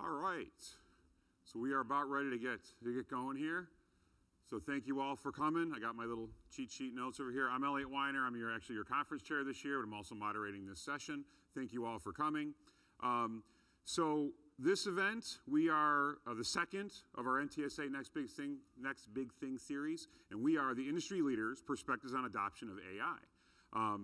All right. So we are about ready to get going here. So thank you all for coming. I got my little cheat sheet notes over here. I'm Elliot Weiner. I'm actually your conference chair this year, but I'm also moderating this session. Thank you all for coming. So this event, we are the second of our NTSA Next Big Thing series, and we are the industry leaders' perspectives on adoption of AI.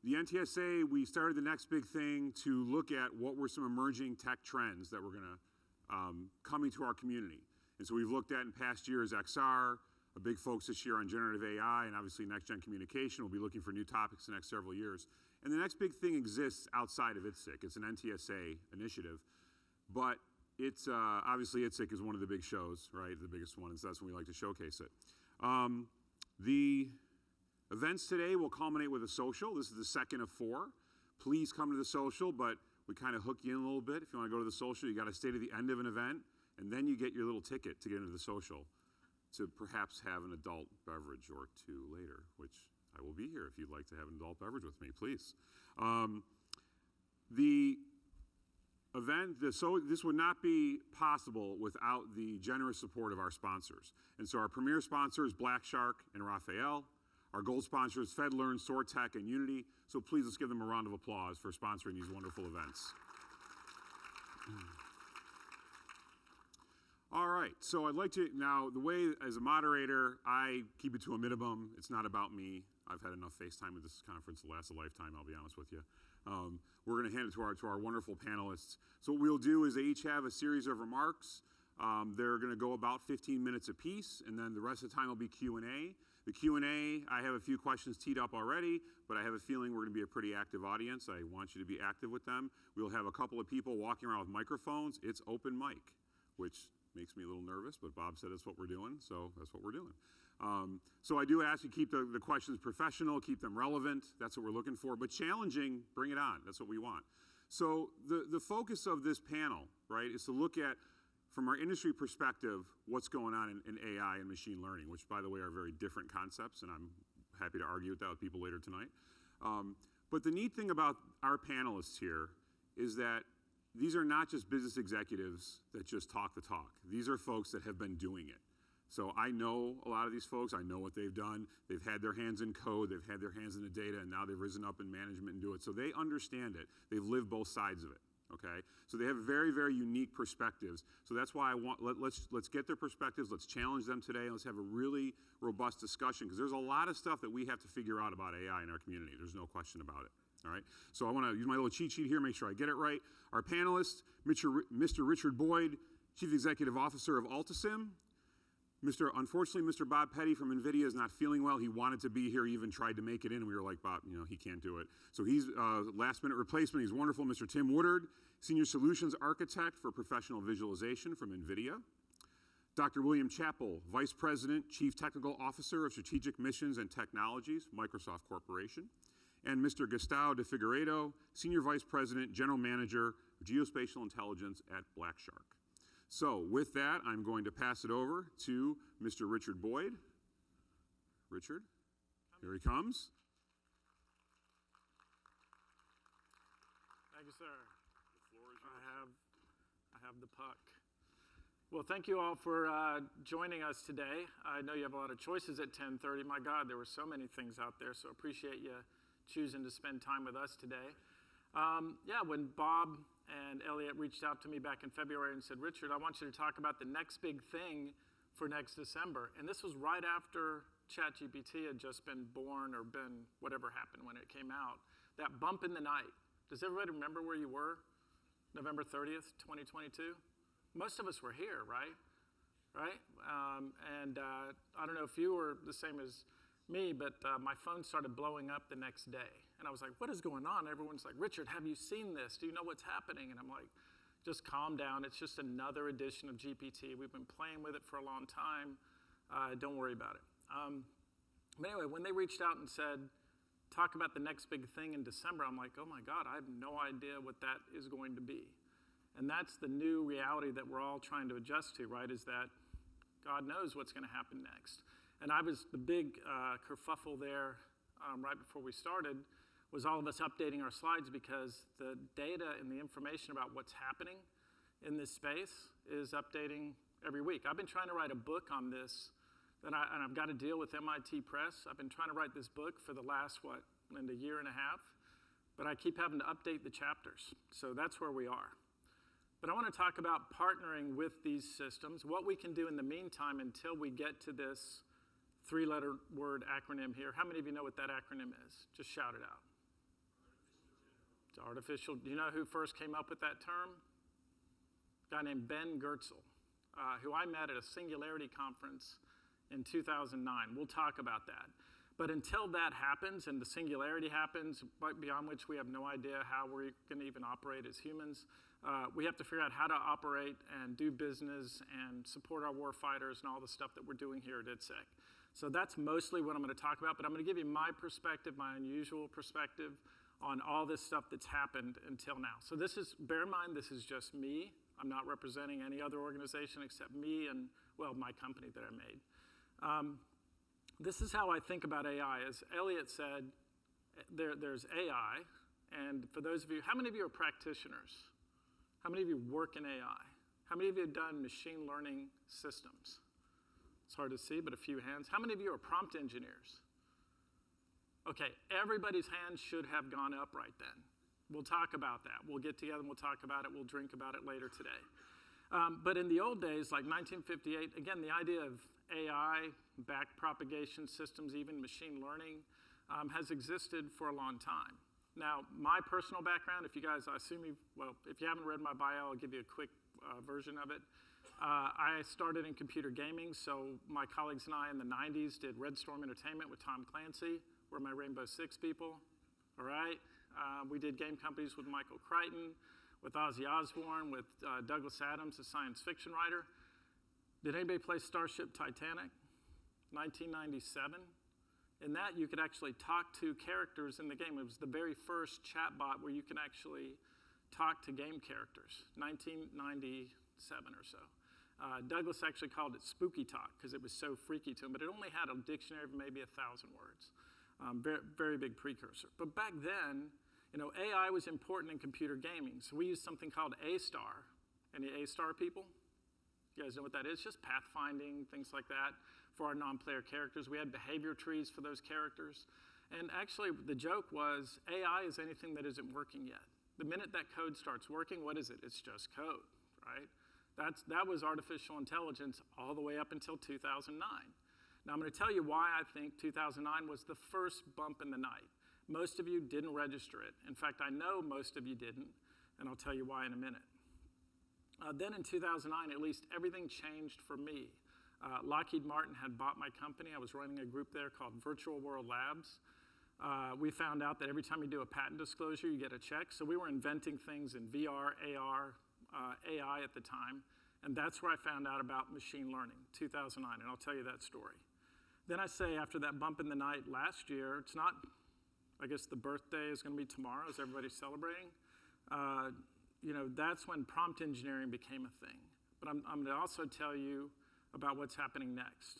The NTSA, we started the Next Big Thing to look at what were some emerging tech trends that were going to coming to our community. And so we've looked at in past years XR, a big focus this year on generative AI, and obviously next-gen communication. We'll be looking for new topics the next several years. And the Next Big Thing exists outside of Itsec. It's an NTSA initiative, but it's obviously Itsec is one of the big shows, right? The biggest one, and so that's when we like to showcase it. The events today will culminate with a social. This is the second of 4. Please come to the social, but we kind of hook you in a little bit. If you want to go to the social, you got to stay to the end of an event, and then you get your little ticket to get into the social to perhaps have an adult beverage or 2 later, which I will be here if you'd like to have an adult beverage with me, please. The event, this would not be possible without the generous support of our sponsors. And so our premier sponsors, Black Shark and Raphael. Our gold sponsors, FedLearn, SoarTech, and Unity. So please let's give them a round of applause for sponsoring these wonderful events. All right, so I'd like to, now the way as a moderator, I keep it to a minimum. It's not about me. I've had enough FaceTime with this conference to last a lifetime, I'll be honest with you. We're gonna hand it to our wonderful panelists. So what we'll do is they each have a series of remarks. They're going to go about 15 minutes apiece, and then the rest of the time will be Q&A. The Q&A, I have a few questions teed up already, but I have a feeling we're going to be a pretty active audience. I want you to be active with them. We'll have a couple of people walking around with microphones. It's open mic, which makes me a little nervous, but Bob said that's what we're doing, so that's what we're doing. So I do ask you keep the questions professional, keep them relevant. That's what we're looking for, but challenging, bring it on. That's what we want. So the focus of this panel, right, is to look at from our industry perspective, what's going on in AI and machine learning, which, by the way, are very different concepts, and I'm happy to argue with that with people later tonight. But the neat thing about our panelists here is that these are not just business executives that just talk the talk. These are folks that have been doing it. So I know a lot of these folks. I know what they've done. They've had their hands in code. They've had their hands in the data, and now they've risen up in management and do it. So they understand it. They've lived both sides of it. Okay, so they have very, very unique perspectives. So that's why I want let's get their perspectives. Let's challenge them today, and let's have a really robust discussion because there's a lot of stuff that we have to figure out about AI in our community. There's no question about it. All right, so I want to use my little cheat sheet here, make sure I get it right. Our panelists: Mr. Richard Boyd, Chief Executive Officer of Altisim. Unfortunately, Mr. Bob Petty from NVIDIA is not feeling well. He wanted to be here, he even tried to make it in, and we were like, Bob, he can't do it. So he's last-minute replacement. He's wonderful. Mr. Tim Woodard, Senior Solutions Architect for Professional Visualization from NVIDIA. Dr. William Chappell, Vice President, Chief Technical Officer of Strategic Missions and Technologies, Microsoft Corporation. And Mr. Gustavo de Figueiredo, Senior Vice President, General Manager of Geospatial Intelligence at Black Shark. So with that, I'm going to pass it over to Mr. Richard Boyd. Richard, here he comes. Thank you, sir. The floor is yours. I have the puck. Well, thank you all for joining us today. I know you have a lot of choices at 10:30. My God, there were so many things out there, so appreciate you choosing to spend time with us today. When Bob and Elliot reached out to me back in February and said, Richard, I want you to talk about the next big thing for next December. And this was right after ChatGPT had just been born or been whatever happened when it came out. That bump in the night. Does everybody remember where you were? November 30th, 2022? Most of us were here, right? Right? I don't know if you were the same as me, but my phone started blowing up the next day. And I was like, what is going on? Everyone's like, Richard, have you seen this? Do you know what's happening? And I'm like, just calm down. It's just another edition of GPT. We've been playing with it for a long time. Don't worry about it. But anyway, when they reached out and said, talk about the next big thing in December, I'm like, oh my God, I have no idea what that is going to be. And that's the new reality that we're all trying to adjust to, right, is that God knows what's going to happen next. And I was the big kerfuffle there right before we started was all of us updating our slides because the data and the information about what's happening in this space is updating every week. I've been trying to write a book on this, and I've got to deal with MIT Press. I've been trying to write this book for the last, a year and a half, but I keep having to update the chapters. So that's where we are. But I want to talk about partnering with these systems, what we can do in the meantime until we get to this 3-letter word acronym here. How many of you know what that acronym is? Just shout it out. It's artificial. Do you know who first came up with that term? A guy named Ben Goertzel, who I met at a Singularity conference in 2009. We'll talk about that. But until that happens and the singularity happens, beyond which we have no idea how we're going to even operate as humans, we have to figure out how to operate and do business and support our war fighters and all the stuff that we're doing here at Itsec. So that's mostly what I'm going to talk about, but I'm going to give you my perspective, my unusual perspective on all this stuff that's happened until now. So bear in mind, this is just me. I'm not representing any other organization except me and, my company that I made. This is how I think about AI. As Elliot said, there's AI, and for those of you, how many of you are practitioners? How many of you work in AI? How many of you have done machine learning systems? It's hard to see, but a few hands. How many of you are prompt engineers? Okay, everybody's hand should have gone up right then. We'll talk about that. We'll get together and we'll talk about it. We'll drink about it later today. But in the old days, like 1958, again, the idea of AI, backpropagation systems, even machine learning, has existed for a long time. Now, my personal background, if you guys, I assume if you haven't read my bio, I'll give you a quick version of it. I started in computer gaming, so my colleagues and I in the 90s did Red Storm Entertainment with Tom Clancy. We're my Rainbow Six people, all right? We did game companies with Michael Crichton, with Ozzy Osbourne, with Douglas Adams, a science fiction writer. Did anybody play Starship Titanic? 1997. In that, you could actually talk to characters in the game. It was the very first chatbot where you can actually talk to game characters, 1997 or so. Douglas actually called it Spooky Talk because it was so freaky to him, but it only had a dictionary of maybe 1,000 words. Very, very big precursor. But back then, AI was important in computer gaming. So we used something called A-Star. Any A-Star people? You guys know what that is? Just pathfinding, things like that for our non-player characters. We had behavior trees for those characters. And actually, the joke was AI is anything that isn't working yet. The minute that code starts working, what is it? It's just code, right? That was artificial intelligence all the way up until 2009. Now, I'm going to tell you why I think 2009 was the first bump in the night. Most of you didn't register it. In fact, I know most of you didn't, and I'll tell you why in a minute. Then in 2009, at least, everything changed for me. Lockheed Martin had bought my company. I was running a group there called Virtual World Labs. We found out that every time you do a patent disclosure, you get a check. So we were inventing things in VR, AR, AI at the time. And that's where I found out about machine learning, 2009, and I'll tell you that story. Then I say after that bump in the night last year, it's not, I guess the birthday is going to be tomorrow as everybody's celebrating. That's when prompt engineering became a thing. But I'm going to also tell you about what's happening next.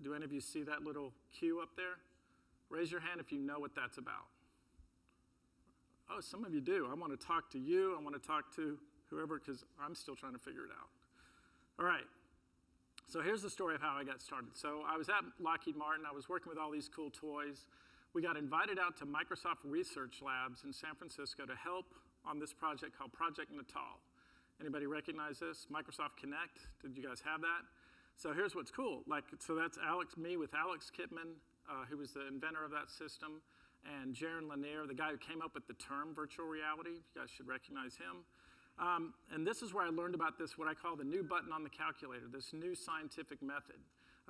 Do any of you see that little Q up there? Raise your hand if you know what that's about. Oh, some of you do. I want to talk to you. I want to talk to whoever because I'm still trying to figure it out. All right. So here's the story of how I got started. So I was at Lockheed Martin. I was working with all these cool toys. We got invited out to Microsoft Research Labs in San Francisco to help on this project called Project Natal. Anybody recognize this? Microsoft Connect. Did you guys have that? So here's what's cool. So that's me with Alex Kipman, who was the inventor of that system, and Jaron Lanier, the guy who came up with the term virtual reality. You guys should recognize him. And this is where I learned about this, what I call the new button on the calculator, this new scientific method.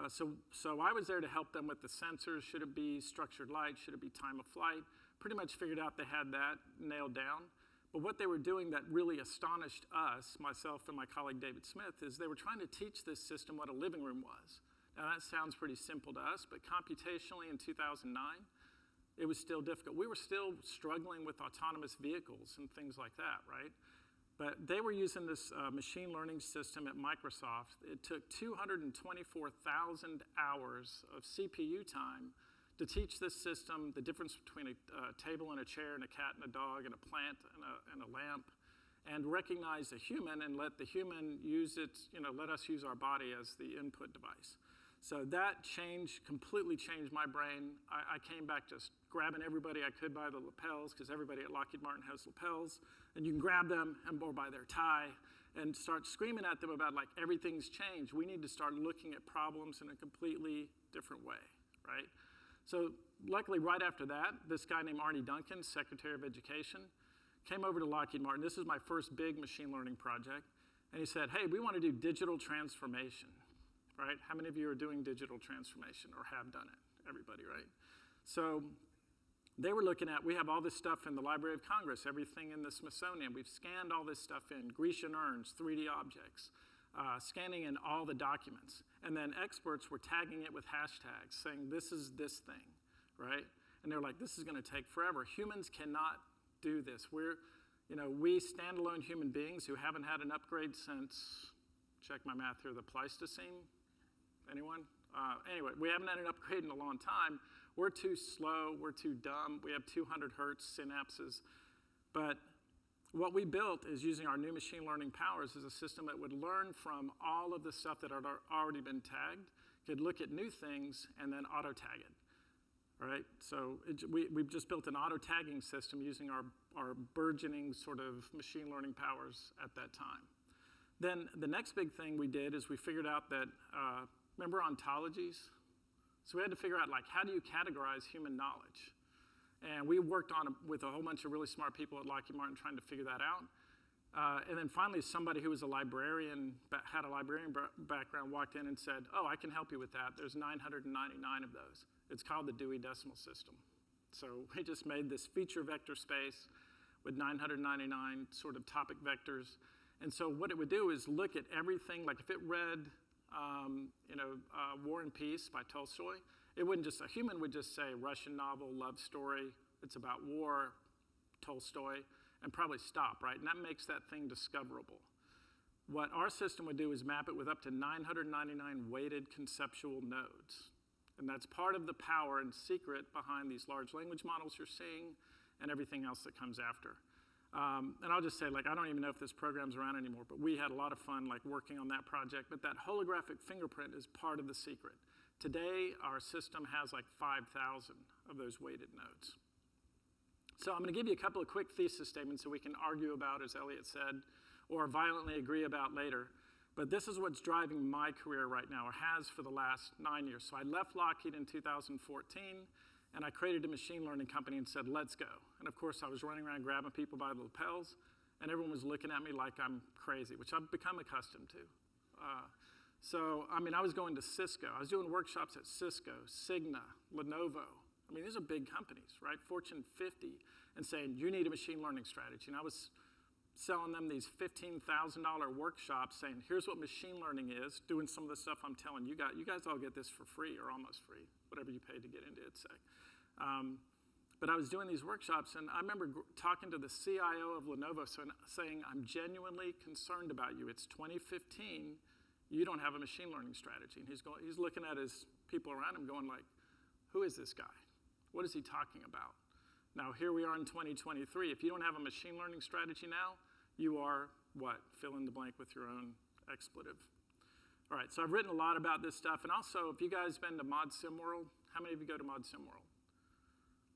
So I was there to help them with the sensors. Should it be structured light? Should it be time of flight? Pretty much figured out they had that nailed down. But what they were doing that really astonished us, myself and my colleague David Smith, is they were trying to teach this system what a living room was. Now that sounds pretty simple to us, but computationally in 2009, it was still difficult. We were still struggling with autonomous vehicles and things like that, right? But they were using this machine learning system at Microsoft. It took 224,000 hours of CPU time to teach this system the difference between a table and a chair and a cat and a dog and a plant and a lamp. and recognize a human and let the human use its, let us use our body as the input device. So that completely changed my brain. I came back just grabbing everybody I could by the lapels, because everybody at Lockheed Martin has lapels, and you can grab them or by their tie and start screaming at them about like everything's changed. We need to start looking at problems in a completely different way, right? So luckily right after that, this guy named Arnie Duncan, Secretary of Education, came over to Lockheed Martin. This is my first big machine learning project. And he said, hey, we want to do digital transformation, right? How many of you are doing digital transformation or have done it? Everybody, right? So they were looking at, we have all this stuff in the Library of Congress, everything in the Smithsonian. We've scanned all this stuff in, Grecian urns, 3D objects, scanning in all the documents. And then experts were tagging it with hashtags, saying this is this thing, right? And they're like, this is going to take forever. Humans cannot do this. We standalone human beings who haven't had an upgrade since, check my math here, the Pleistocene. Anyone? Anyway, we haven't had an upgrade in a long time. We're too slow. We're too dumb. We have 200 hertz synapses. But what we built is using our new machine learning powers is a system that would learn from all of the stuff that had already been tagged, could look at new things, and then auto-tag it. All right, so we've just built an auto-tagging system using our burgeoning sort of machine learning powers at that time. Then the next big thing we did is we figured out that, remember ontologies? So we had to figure out, like, how do you categorize human knowledge? And we worked on with a whole bunch of really smart people at Lockheed Martin trying to figure that out. And then finally, somebody who was a librarian, had a librarian background, walked in and said, oh, I can help you with that. There's 999 of those. It's called the Dewey Decimal System. So we just made this feature vector space with 999 sort of topic vectors. And so what it would do is look at everything, like if it read, War and Peace by Tolstoy, a human would just say Russian novel, love story, it's about war, Tolstoy, and probably stop, right? And that makes that thing discoverable. What our system would do is map it with up to 999 weighted conceptual nodes. And that's part of the power and secret behind these large language models you're seeing and everything else that comes after. And I'll just say, like, I don't even know if this program's around anymore, but we had a lot of fun, like, working on that project. But that holographic fingerprint is part of the secret. Today, our system has like 5,000 of those weighted nodes. So I'm going to give you a couple of quick thesis statements so we can argue about, as Elliot said, or violently agree about later. But this is what's driving my career right now, or has for the last 9 years. So I left Lockheed in 2014, and I created a machine learning company and said, let's go. And of course, I was running around grabbing people by the lapels, and everyone was looking at me like I'm crazy, which I've become accustomed to. I was going to Cisco. I was doing workshops at Cisco, Cigna, Lenovo. These are big companies, right? Fortune 50, and saying, you need a machine learning strategy. And I was selling them these $15,000 workshops saying, here's what machine learning is, doing some of the stuff I'm telling you guys. You guys all get this for free or almost free, whatever you paid to get into Itsec. But I was doing these workshops, and I remember talking to the CIO of Lenovo saying, I'm genuinely concerned about you. It's 2015. You don't have a machine learning strategy. And he's looking at his people around him going like, who is this guy? What is he talking about? Now, here we are in 2023. If you don't have a machine learning strategy now, you are what? Fill in the blank with your own expletive. All right, so I've written a lot about this stuff. And also, if you guys been to Mod Sim World, how many of you go to Mod Sim World?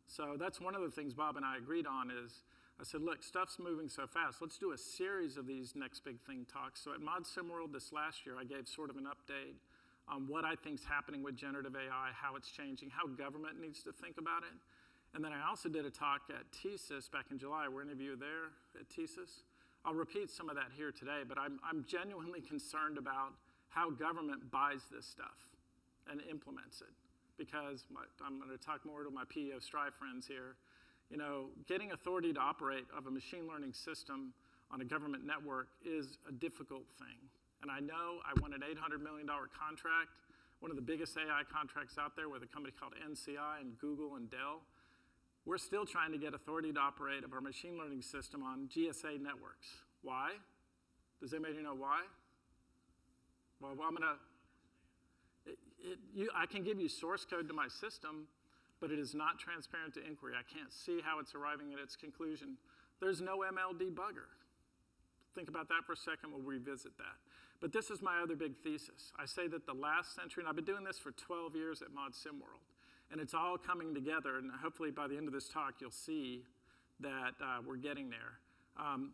So that's one of the things Bob and I agreed on is, I said, look, stuff's moving so fast. Let's do a series of these next big thing talks. So at Mod Sim World this last year, I gave sort of an update on what I think is happening with generative AI, how it's changing, how government needs to think about it. And then I also did a talk at TSIS back in July. Were any of you there at TSIS? I'll repeat some of that here today, but I'm genuinely concerned about how government buys this stuff and implements it. Because I'm going to talk more to my PEO Strive friends here. Getting authority to operate of a machine learning system on a government network is a difficult thing. And I know I won an $800 million contract, one of the biggest AI contracts out there with a company called NCI and Google and Dell. We're still trying to get authority to operate of our machine learning system on GSA networks. Why? Does anybody know why? Well, I can give you source code to my system, but it is not transparent to inquiry. I can't see how it's arriving at its conclusion. There's no ML debugger. think about that for a second. We'll revisit that. But this is my other big thesis. I say that the last century, and I've been doing this for 12 years at Mod Sim World, and it's all coming together, and hopefully by the end of this talk, you'll see that we're getting there.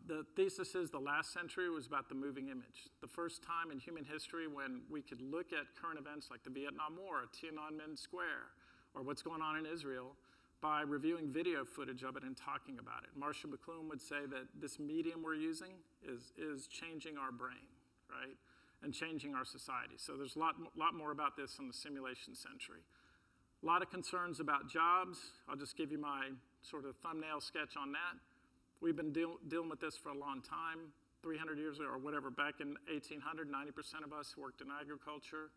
The thesis is the last century was about the moving image. The first time in human history when we could look at current events like the Vietnam War, Tiananmen Square, or what's going on in Israel by reviewing video footage of it and talking about it. Marshall McLuhan would say that this medium we're using is changing our brain, right? And changing our society. So there's a lot more about this in the simulation century. A lot of concerns about jobs. I'll just give you my sort of thumbnail sketch on that. We've been dealing with this for a long time, 300 years ago or whatever. Back in 1800, 90% of us worked in agriculture.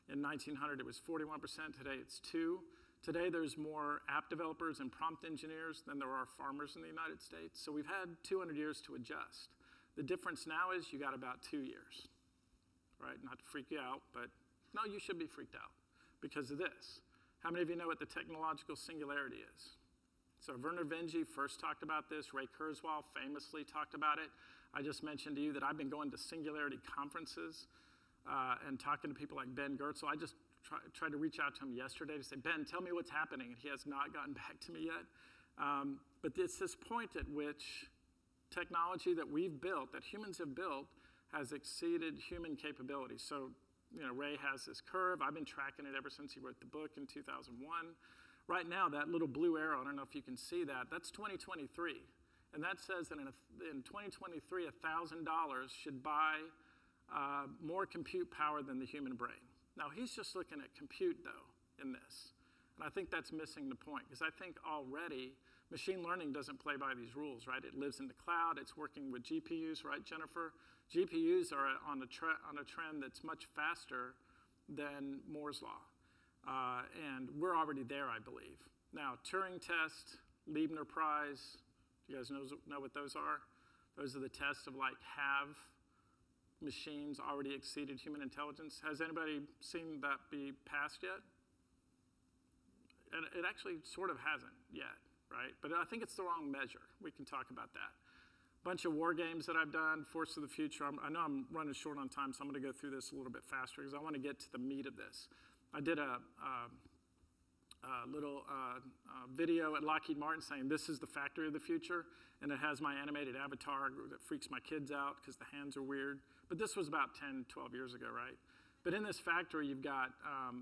In 1900, it was 41%. Today, it's 2%. Today, there's more app developers and prompt engineers than there are farmers in the United States. So we've had 200 years to adjust. The difference now is you got about 2 years, right? Not to freak you out, but no, you should be freaked out because of this. How many of you know what the technological singularity is? So Werner Vinge first talked about this. Ray Kurzweil famously talked about it. I just mentioned to you that I've been going to singularity conferences and talking to people like Ben Goertzel. I just tried to reach out to him yesterday to say, Ben, tell me what's happening. And he has not gotten back to me yet. But it's this point at which technology that we've built, that humans have built, has exceeded human capabilities. So, Ray has this curve. I've been tracking it ever since he wrote the book in 2001. Right now, that little blue arrow, I don't know if you can see that, that's 2023. And that says that in 2023, $1,000 should buy more compute power than the human brain. Now, he's just looking at compute, though, in this. And I think that's missing the point, because I think already machine learning doesn't play by these rules, right? It lives in the cloud. It's working with GPUs, right, Jennifer? GPUs are on a trend that's much faster than Moore's Law. And we're already there, I believe. Now, Turing test, Leibniz Prize, do you guys know what those are? Those are the tests of have machines already exceeded human intelligence. Has anybody seen that be passed yet? And it actually sort of hasn't yet, right? But I think it's the wrong measure. We can talk about that. Bunch of war games that I've done, Force of the Future. I know I'm running short on time, so I'm going to go through this a little bit faster because I want to get to the meat of this. I did a little video at Lockheed Martin saying this is the factory of the future, and it has my animated avatar that freaks my kids out because the hands are weird. But this was about 10, 12 years ago, right? But in this factory, you've got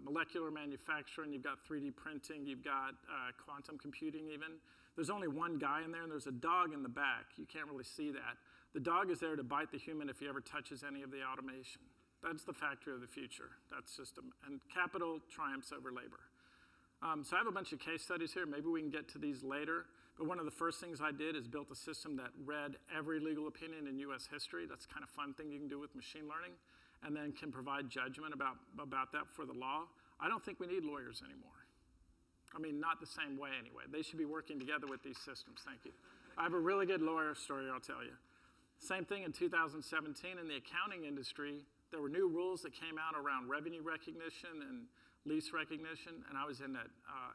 molecular manufacturing, you've got 3D printing, you've got quantum computing even. There's only one guy in there, and there's a dog in the back. You can't really see that. The dog is there to bite the human if he ever touches any of the automation. That's the factory of the future. That's system. And capital triumphs over labor. So I have a bunch of case studies here. Maybe we can get to these later. But one of the first things I did is built a system that read every legal opinion in U.S. history. That's kind of fun thing you can do with machine learning. And then can provide judgment about that for the law. I don't think we need lawyers anymore. I mean, not the same way anyway. They should be working together with these systems. Thank you. I have a really good lawyer story I'll tell you. Same thing in 2017 in the accounting industry. There were new rules that came out around revenue recognition and lease recognition. And I was in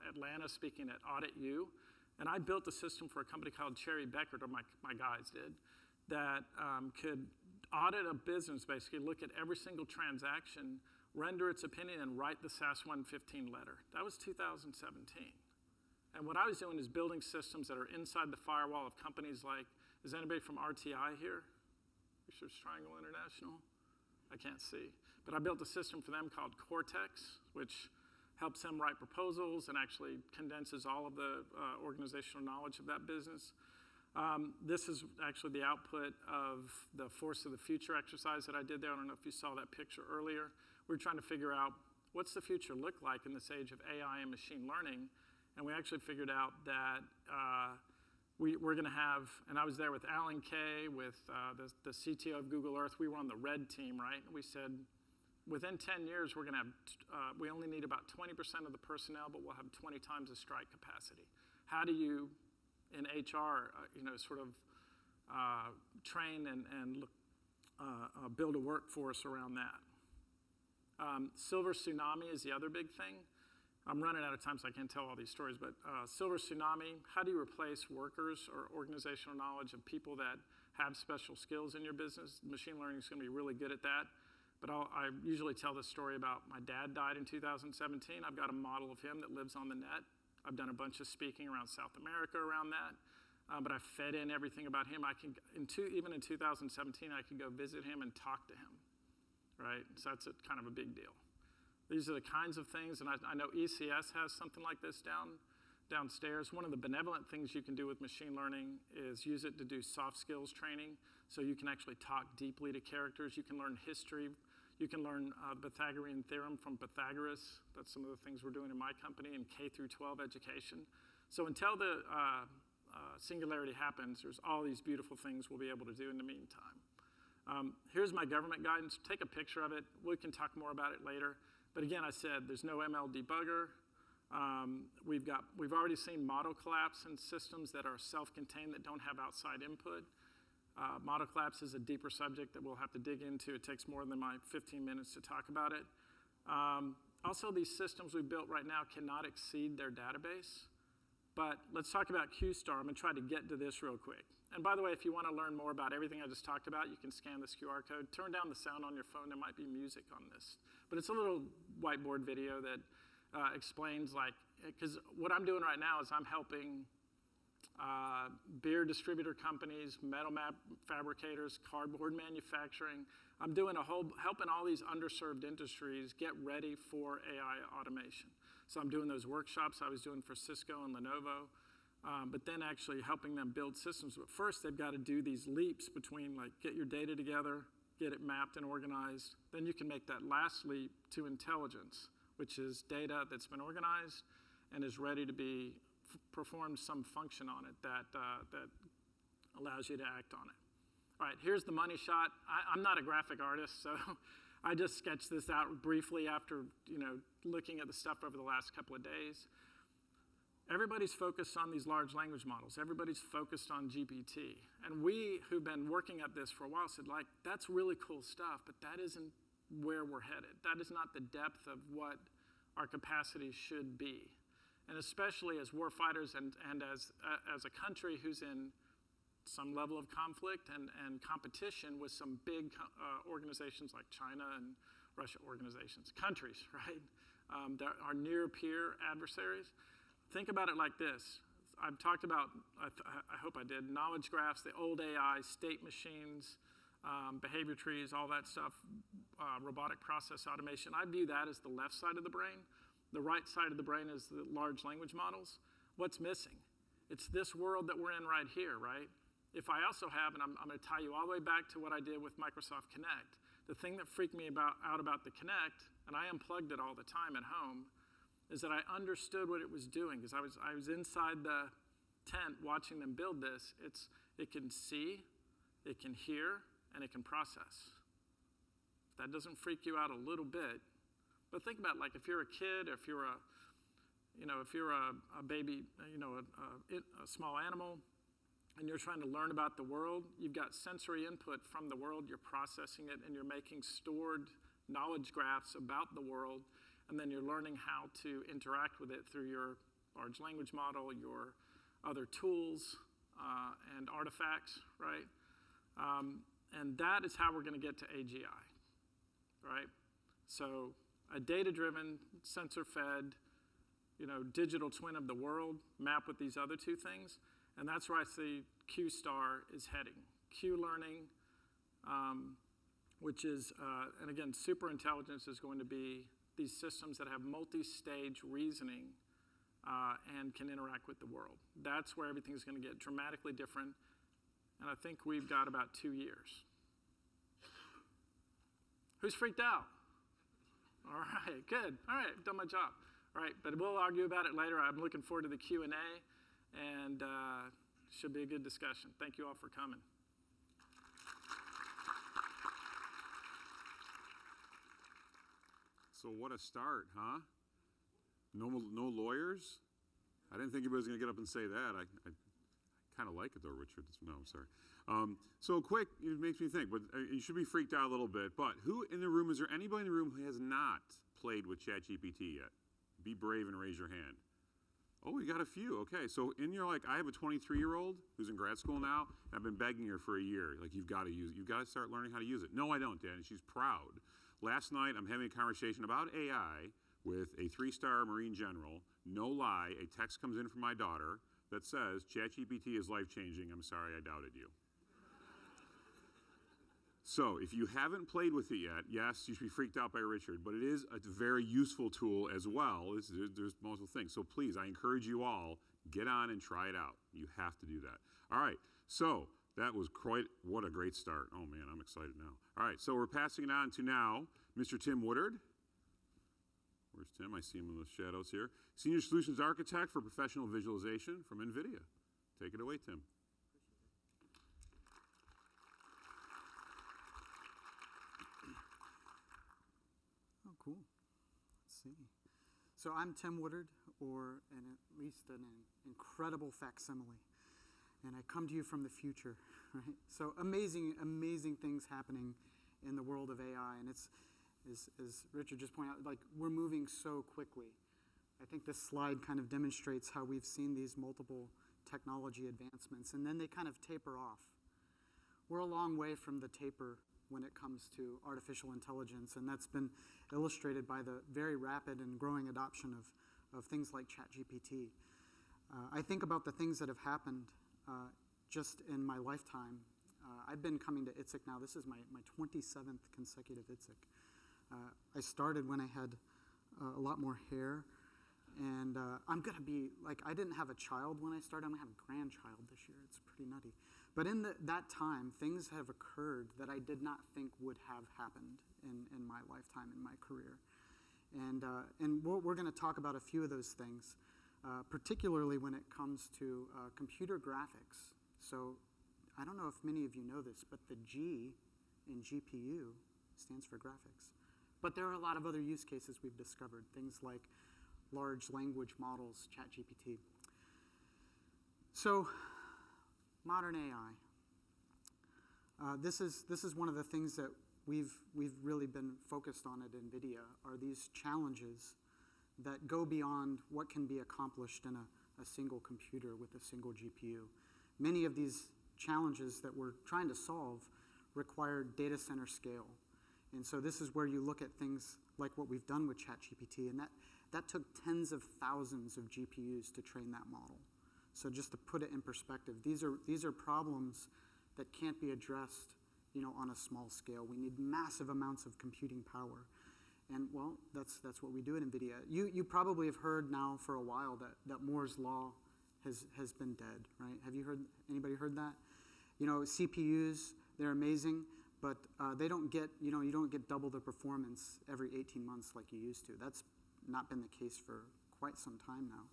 Atlanta speaking at Audit U. And I built a system for a company called Cherry Beckert, or my guys did, that could audit a business, basically look at every single transaction, render its opinion, and write the SAS 115 letter. That was 2017. And what I was doing is building systems that are inside the firewall of companies like, is anybody from RTI here? Research Triangle International? I can't see. But I built a system for them called Cortex, which helps them write proposals and actually condenses all of the organizational knowledge of that business. This is actually the output of the Force of the Future exercise that I did there. I don't know if you saw that picture earlier. We were trying to figure out what's the future look like in this age of AI and machine learning. And we actually figured out that we're going to have, and I was there with Alan Kay, with the CTO of Google Earth. We were on the red team, right? And we said, within 10 years, we're going to have, we only need about 20% of the personnel, but we'll have 20 times the strike capacity. How do you, in HR, sort of train and build a workforce around that? Silver tsunami is the other big thing. I'm running out of time, so I can't tell all these stories, but silver tsunami, how do you replace workers or organizational knowledge of people that have special skills in your business? Machine learning is going to be really good at that. But I usually tell this story about my dad died in 2017. I've got a model of him that lives on the net. I've done a bunch of speaking around South America around that. But I fed in everything about him. Even in 2017, I could go visit him and talk to him, right? So that's kind of a big deal. These are the kinds of things, and I know ECS has something like this downstairs. One of the benevolent things you can do with machine learning is use it to do soft skills training, so you can actually talk deeply to characters. You can learn history. You can learn the Pythagorean theorem from Pythagoras. That's some of the things we're doing in my company in K through 12 education. So until the singularity happens, there's all these beautiful things we'll be able to do in the meantime. Here's my government guidance. Take a picture of it. We can talk more about it later. But again, I said there's no ML debugger. We've already seen model collapse in systems that are self-contained that don't have outside input. Model collapse is a deeper subject that we'll have to dig into. It takes more than my 15 minutes to talk about it. Also, these systems we've built right now cannot exceed their database. But let's talk about QStar. I'm going to try to get to this real quick. And by the way, if you want to learn more about everything I just talked about, you can scan this QR code. Turn down the sound on your phone. There might be music on this. But it's a little whiteboard video that explains, because what I'm doing right now is I'm helping beer distributor companies, metal fabricators, cardboard manufacturing. I'm doing helping all these underserved industries get ready for AI automation. So I'm doing those workshops I was doing for Cisco and Lenovo, but then actually helping them build systems. But first, they've got to do these leaps between get your data together, get it mapped and organized. Then you can make that last leap to intelligence, which is data that's been organized and is ready to be perform some function on it that allows you to act on it. All right, here's the money shot. I'm not a graphic artist, so I just sketched this out briefly after looking at the stuff over the last couple of days. Everybody's focused on these large language models. Everybody's focused on GPT. And we who've been working at this for a while said, that's really cool stuff, but that isn't where we're headed. That is not the depth of what our capacity should be. And especially as warfighters and as a country who's in some level of conflict and competition with some big organizations like China and Russia countries, right? That are near peer adversaries. Think about it like this. I've talked about, I hope I did, knowledge graphs, the old AI, state machines, behavior trees, all that stuff, robotic process automation. I view that as the left side of the brain. The right side of the brain is the large language models. What's missing? It's this world that we're in right here, right? If I also have, and I'm going to tie you all the way back to what I did with Microsoft Connect, the thing that freaked me out about the Connect, and I unplugged it all the time at home, is that I understood what it was doing, because I was inside the tent watching them build this. It can see, it can hear, and it can process. If that doesn't freak you out a little bit, but think about if you're a kid, if you're a baby, a small animal, and you're trying to learn about the world, you've got sensory input from the world, you're processing it, and you're making stored knowledge graphs about the world, and then you're learning how to interact with it through your large language model, your other tools and artifacts, right? And that is how we're going to get to AGI, right? So a data-driven, sensor-fed, digital twin of the world, map with these other two things, and that's where I see QStar is heading. Q learning, which is, and again, super intelligence is going to be these systems that have multi-stage reasoning and can interact with the world. That's where everything's going to get dramatically different, and I think we've got about 2 years. Who's freaked out? All right, good. All right, done my job. All right, but we'll argue about it later. I'm looking forward to the Q&A, and should be a good discussion. Thank you all for coming. So what a start, huh? No lawyers? I didn't think anybody was going to get up and say that. I kind of like it, though, Richard. No, I'm sorry. So quick, it makes me think, but you should be freaked out a little bit. But who in the room, is there anybody in the room who has not played with ChatGPT yet? be brave and raise your hand. Oh, we got a few. Okay, so and you're like, I have a 23-year-old who's in grad school now, and I've been begging her for a year. Like, you've got to use it. You've got to start learning how to use it. No, I don't, Dad. And she's proud. Last night, I'm having a conversation about AI with a 3-star Marine general. No lie, a text comes in from my daughter that says, ChatGPT is life-changing. I'm sorry I doubted you. So if you haven't played with it yet, yes, you should be freaked out by Richard, but it is a very useful tool as well. There's multiple things. So please, I encourage you all, get on and try it out. You have to do that. All right, so that was what a great start. Oh man, I'm excited now. All right, so we're passing it on to now Mr. Tim Woodard. Where's Tim? I see him in the shadows here. Senior Solutions Architect for Professional Visualization from NVIDIA. Take it away, Tim. Cool. Let's see. So I'm Tim Woodard, or at least an incredible facsimile, and I come to you from the future, right? So amazing things happening in the world of AI, and it's, as Richard just pointed out, like we're moving so quickly. I think this slide kind of demonstrates how we've seen these multiple technology advancements, and then they kind of taper off. We're a long way from the taper when it comes to artificial intelligence, and that's been illustrated by the very rapid and growing adoption of things like ChatGPT. I think about the things that have happened just in my lifetime. I've been coming to Itsec now. This is my 27th consecutive Itsec. I started when I had a lot more hair, and I'm going to be, like, I didn't have a child when I started. I'm going to have a grandchild this year. It's pretty nutty. But in that time, things have occurred that I did not think would have happened in my lifetime, in my career. And we're going to talk about a few of those things, particularly when it comes to computer graphics. So I don't know if many of you know this, but the G in GPU stands for graphics. But there are a lot of other use cases we've discovered, things like large language models, ChatGPT. So modern AI. This is one of the things that we've really been focused on at NVIDIA, are these challenges that go beyond what can be accomplished in a single computer with a single GPU. Many of these challenges that we're trying to solve require data center scale. And so this is where you look at things like what we've done with ChatGPT, and that took tens of thousands of GPUs to train that model. So just to put it in perspective, these are problems that can't be addressed, on a small scale. We need massive amounts of computing power, and well, that's what we do at NVIDIA. You probably have heard now for a while that Moore's law has been dead, right? Have you heard? Anybody heard that? CPUs, they're amazing, but they don't get you don't get double the performance every 18 months like you used to. That's not been the case for quite some time now.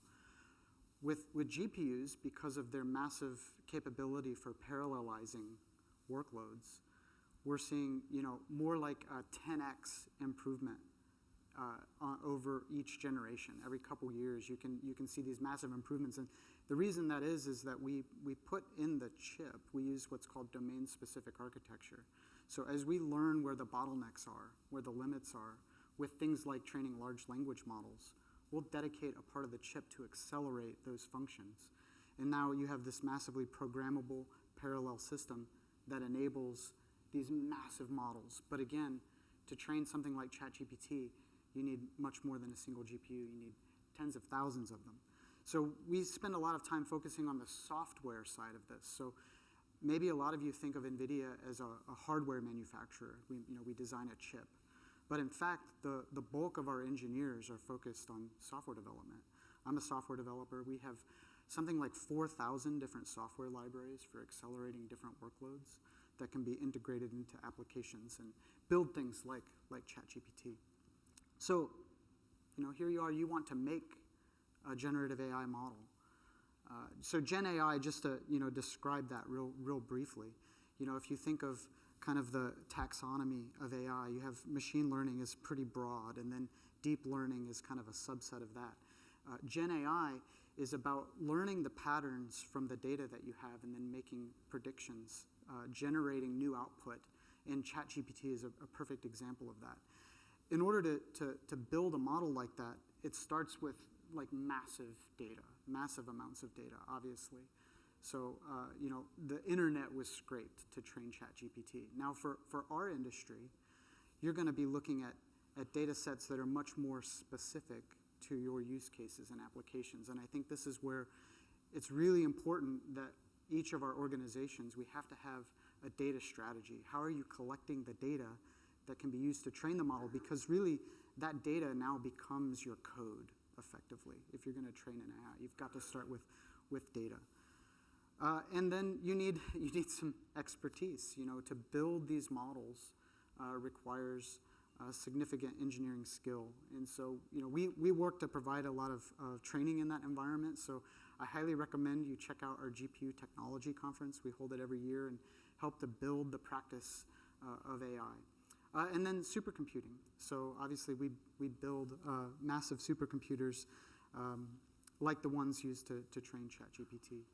With GPUs, because of their massive capability for parallelizing workloads, we're seeing more like a 10x improvement over each generation. Every couple years, you can see these massive improvements, and the reason that is that we put in the chip, we use what's called domain-specific architecture. So as we learn where the bottlenecks are, where the limits are, with things like training large language models, we'll dedicate a part of the chip to accelerate those functions. And now you have this massively programmable parallel system that enables these massive models. But again, to train something like ChatGPT, you need much more than a single GPU. You need tens of thousands of them. So we spend a lot of time focusing on the software side of this. So maybe a lot of you think of NVIDIA as a hardware manufacturer. We design a chip. But in fact, the bulk of our engineers are focused on software development. I'm a software developer. We have something like 4,000 different software libraries for accelerating different workloads that can be integrated into applications and build things like ChatGPT. So, here you are. You want to make a generative AI model. So Gen AI, just to describe that real briefly. If you think of kind of the taxonomy of AI, you have machine learning is pretty broad, and then deep learning is kind of a subset of that. Gen AI is about learning the patterns from the data that you have and then making predictions, generating new output, and ChatGPT is a perfect example of that. In order to build a model like that, it starts with like massive amounts of data, obviously. So, the internet was scraped to train ChatGPT. Now, for our industry, you're going to be looking at data sets that are much more specific to your use cases and applications. And I think this is where it's really important that each of our organizations, we have to have a data strategy. How are you collecting the data that can be used to train the model? Because really, that data now becomes your code, effectively. If you're going to train an AI, you've got to start with data. And then you need some expertise. To build these models requires significant engineering skill. And so, we work to provide a lot of training in that environment. So I highly recommend you check out our GPU Technology Conference. We hold it every year and help to build the practice of AI. And then supercomputing. So obviously we build massive supercomputers like the ones used to train ChatGPT.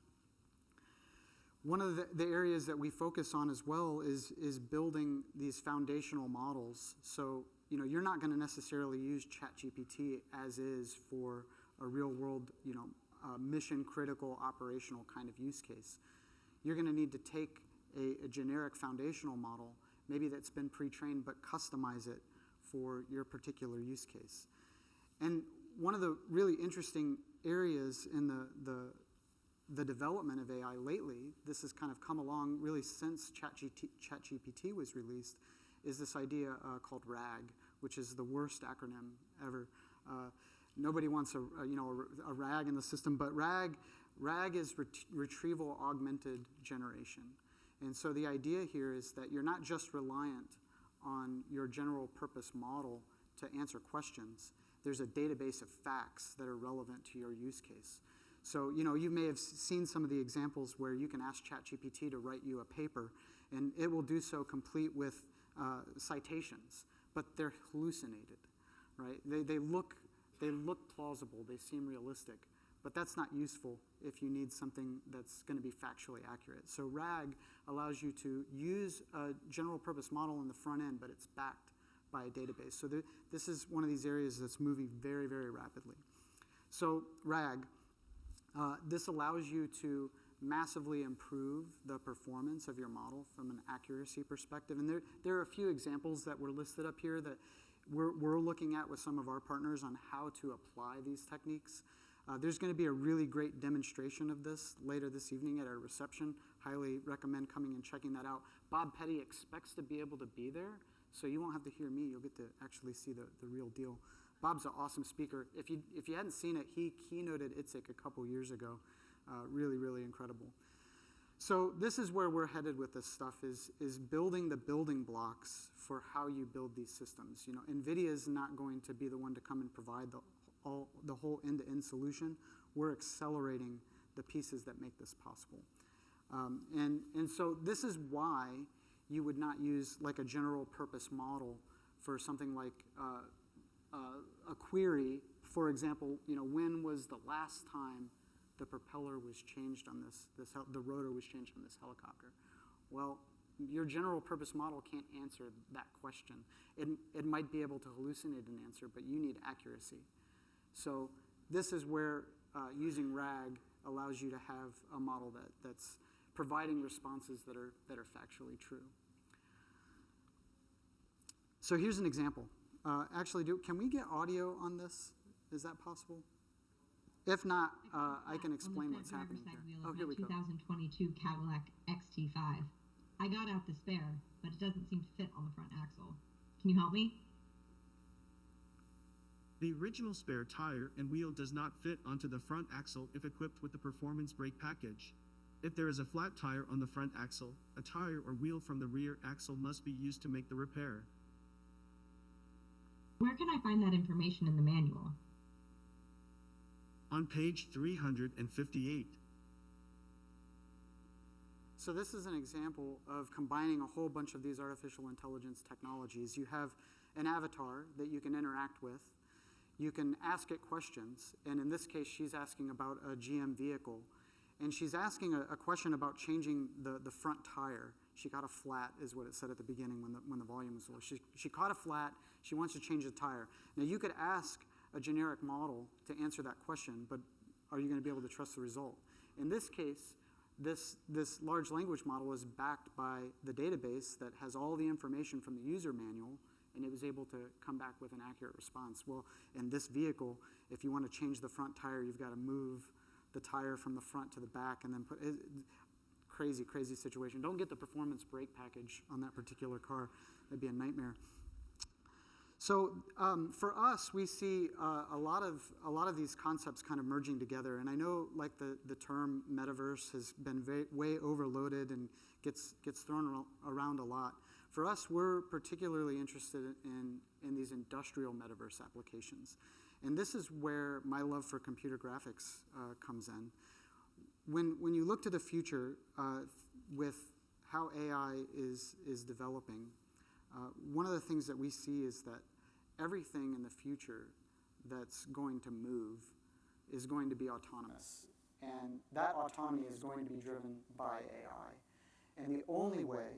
One of the areas that we focus on as well is building these foundational models. So, you're not going to necessarily use ChatGPT as is for a real world, mission critical operational kind of use case. You're going to need to take a generic foundational model, maybe that's been pre-trained, but customize it for your particular use case. And one of the really interesting areas in the development of AI lately, this has kind of come along really since ChatGPT was released, is this idea called RAG, which is the worst acronym ever. Nobody wants a RAG in the system, but RAG is retrieval augmented generation. And so the idea here is that you're not just reliant on your general purpose model to answer questions. There's a database of facts that are relevant to your use case. So, you may have seen some of the examples where you can ask ChatGPT to write you a paper, and it will do so complete with citations, but they're hallucinated, right? They look plausible, they seem realistic, but that's not useful if you need something that's going to be factually accurate. So RAG allows you to use a general purpose model in the front end, but it's backed by a database. So this is one of these areas that's moving very, very rapidly. So RAG, this allows you to massively improve the performance of your model from an accuracy perspective. And there are a few examples that were listed up here that we're looking at with some of our partners on how to apply these techniques. There's going to be a really great demonstration of this later this evening at our reception. Highly recommend coming and checking that out. Bob Petty expects to be able to be there, so you won't have to hear me. You'll get to actually see the real deal. Bob's an awesome speaker. If you hadn't seen it, he keynoted Itsec a couple years ago. Really, really incredible. So this is where we're headed with this stuff, is building the building blocks for how you build these systems. NVIDIA is not going to be the one to come and provide the whole end-to-end solution. We're accelerating the pieces that make this possible. And so this is why you would not use like a general purpose model for something like a query. For example, when was the last time the propeller was changed on the rotor was changed on this helicopter? Well, your general purpose model can't answer that question. It might be able to hallucinate an answer, but you need accuracy. So this is where using RAG allows you to have a model that's providing responses that are factually true. So here's an example. Actually, can we get audio on this? Is that possible? If not, I can explain what's happening here. Oh, here we go. 2022 Cadillac XT5. I got out the spare, but it doesn't seem to fit on the front axle. Can you help me? The original spare tire and wheel does not fit onto the front axle if equipped with the performance brake package. If there is a flat tire on the front axle, a tire or wheel from the rear axle must be used to make the repair. Where can I find that information in the manual? On page 358. So this is an example of combining a whole bunch of these artificial intelligence technologies. You have an avatar that you can interact with. You can ask it questions, and in this case, she's asking about a GM vehicle, and she's asking a question about changing the front tire. She caught a flat, is what it said at the beginning when the volume was low. She caught a flat. She wants to change the tire. Now, you could ask a generic model to answer that question, but are you going to be able to trust the result? In this case, this large language model is backed by the database that has all the information from the user manual, and it was able to come back with an accurate response. Well, in this vehicle, if you want to change the front tire, you've got to move the tire from the front to the back and then put it. Crazy, crazy situation. Don't get the performance brake package on that particular car. That'd be a nightmare. So for us, we see a lot of these concepts kind of merging together. And I know, like, the term metaverse has been way overloaded and gets thrown around a lot. For us, we're particularly interested in these industrial metaverse applications. And this is where my love for computer graphics comes in. When you look to the future with how AI is developing, one of the things that we see is that everything in the future that's going to move is going to be autonomous. And that autonomy is going to be driven by AI. And the only way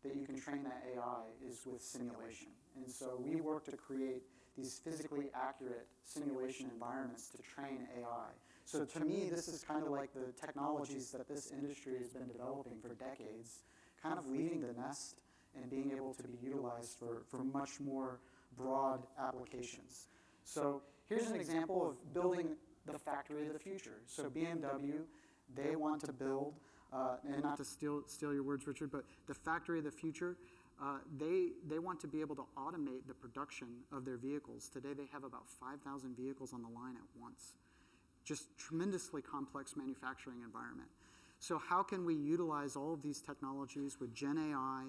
that you can train that AI is with simulation. And so we work to create these physically accurate simulation environments to train AI. So to me, this is kind of like the technologies that this industry has been developing for decades, kind of leaving the nest and being able to be utilized for much more broad applications. So here's an example of building the factory of the future. So BMW, they want to build, and not to steal your words, Richard, but the factory of the future, they want to be able to automate the production of their vehicles. Today they have about 5,000 vehicles on the line at once. Just tremendously complex manufacturing environment. So how can we utilize all of these technologies with Gen AI,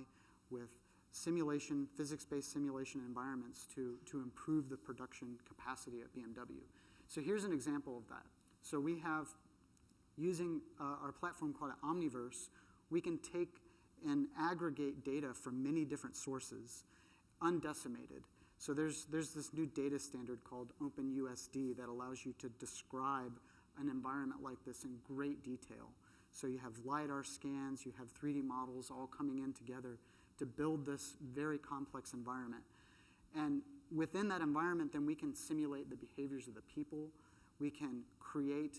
with simulation, physics-based simulation environments to improve the production capacity at BMW? So here's an example of that. So we have, using our platform called Omniverse, we can take and aggregate data from many different sources, undecimated. So there's this new data standard called OpenUSD that allows you to describe an environment like this in great detail. So you have LiDAR scans, you have 3D models all coming in together to build this very complex environment. And within that environment, then we can simulate the behaviors of the people. We can create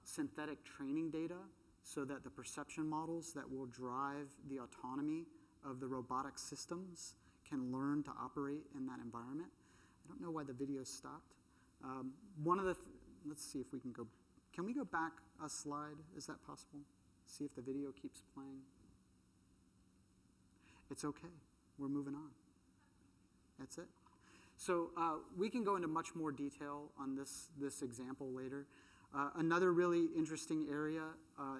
synthetic training data so that the perception models that will drive the autonomy of the robotic systems can learn to operate in that environment. I don't know why the video stopped. Let's see if we can we go back a slide? Is that possible? See if the video keeps playing. It's okay, we're moving on. That's it. So we can go into much more detail on this example later. Another really interesting area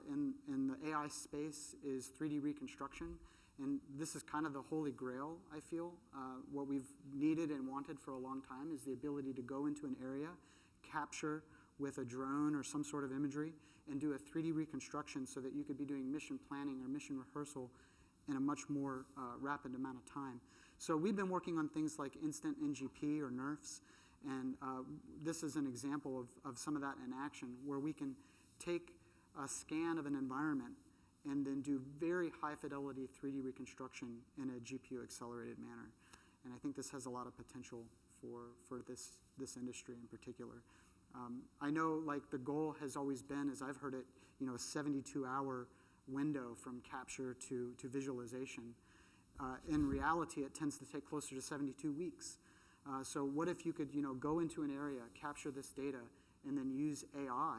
in the AI space is 3D reconstruction. And this is kind of the holy grail, I feel. What we've needed and wanted for a long time is the ability to go into an area, capture with a drone or some sort of imagery, and do a 3D reconstruction so that you could be doing mission planning or mission rehearsal in a much more rapid amount of time. So we've been working on things like instant NGP or NERFs, and this is an example of some of that in action, where we can take a scan of an environment and then do very high fidelity 3D reconstruction in a GPU accelerated manner. And I think this has a lot of potential for this industry in particular. I know, like, the goal has always been, as I've heard it, a 72-hour window from capture to visualization. In reality, it tends to take closer to 72 weeks. So what if you could, go into an area, capture this data, and then use AI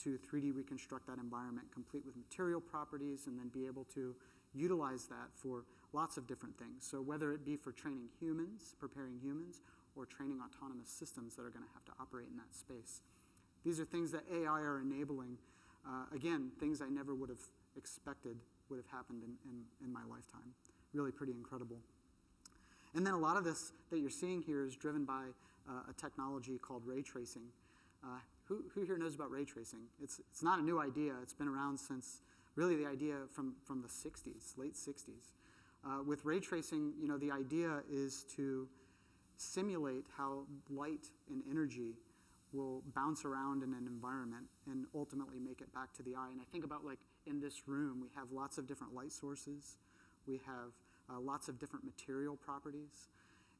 to 3D reconstruct that environment, complete with material properties, and then be able to utilize that for lots of different things. So whether it be for training humans, preparing humans, or training autonomous systems that are going to have to operate in that space. These are things that AI are enabling. Again, things I never would have expected would have happened in my lifetime. Really pretty incredible. And then a lot of this that you're seeing here is driven by a technology called ray tracing. Who here knows about ray tracing? It's not a new idea. It's been around since really the idea from the 60s, late 60s. With ray tracing, the idea is to simulate how light and energy will bounce around in an environment and ultimately make it back to the eye. And I think about, like, in this room, we have lots of different light sources. We have lots of different material properties.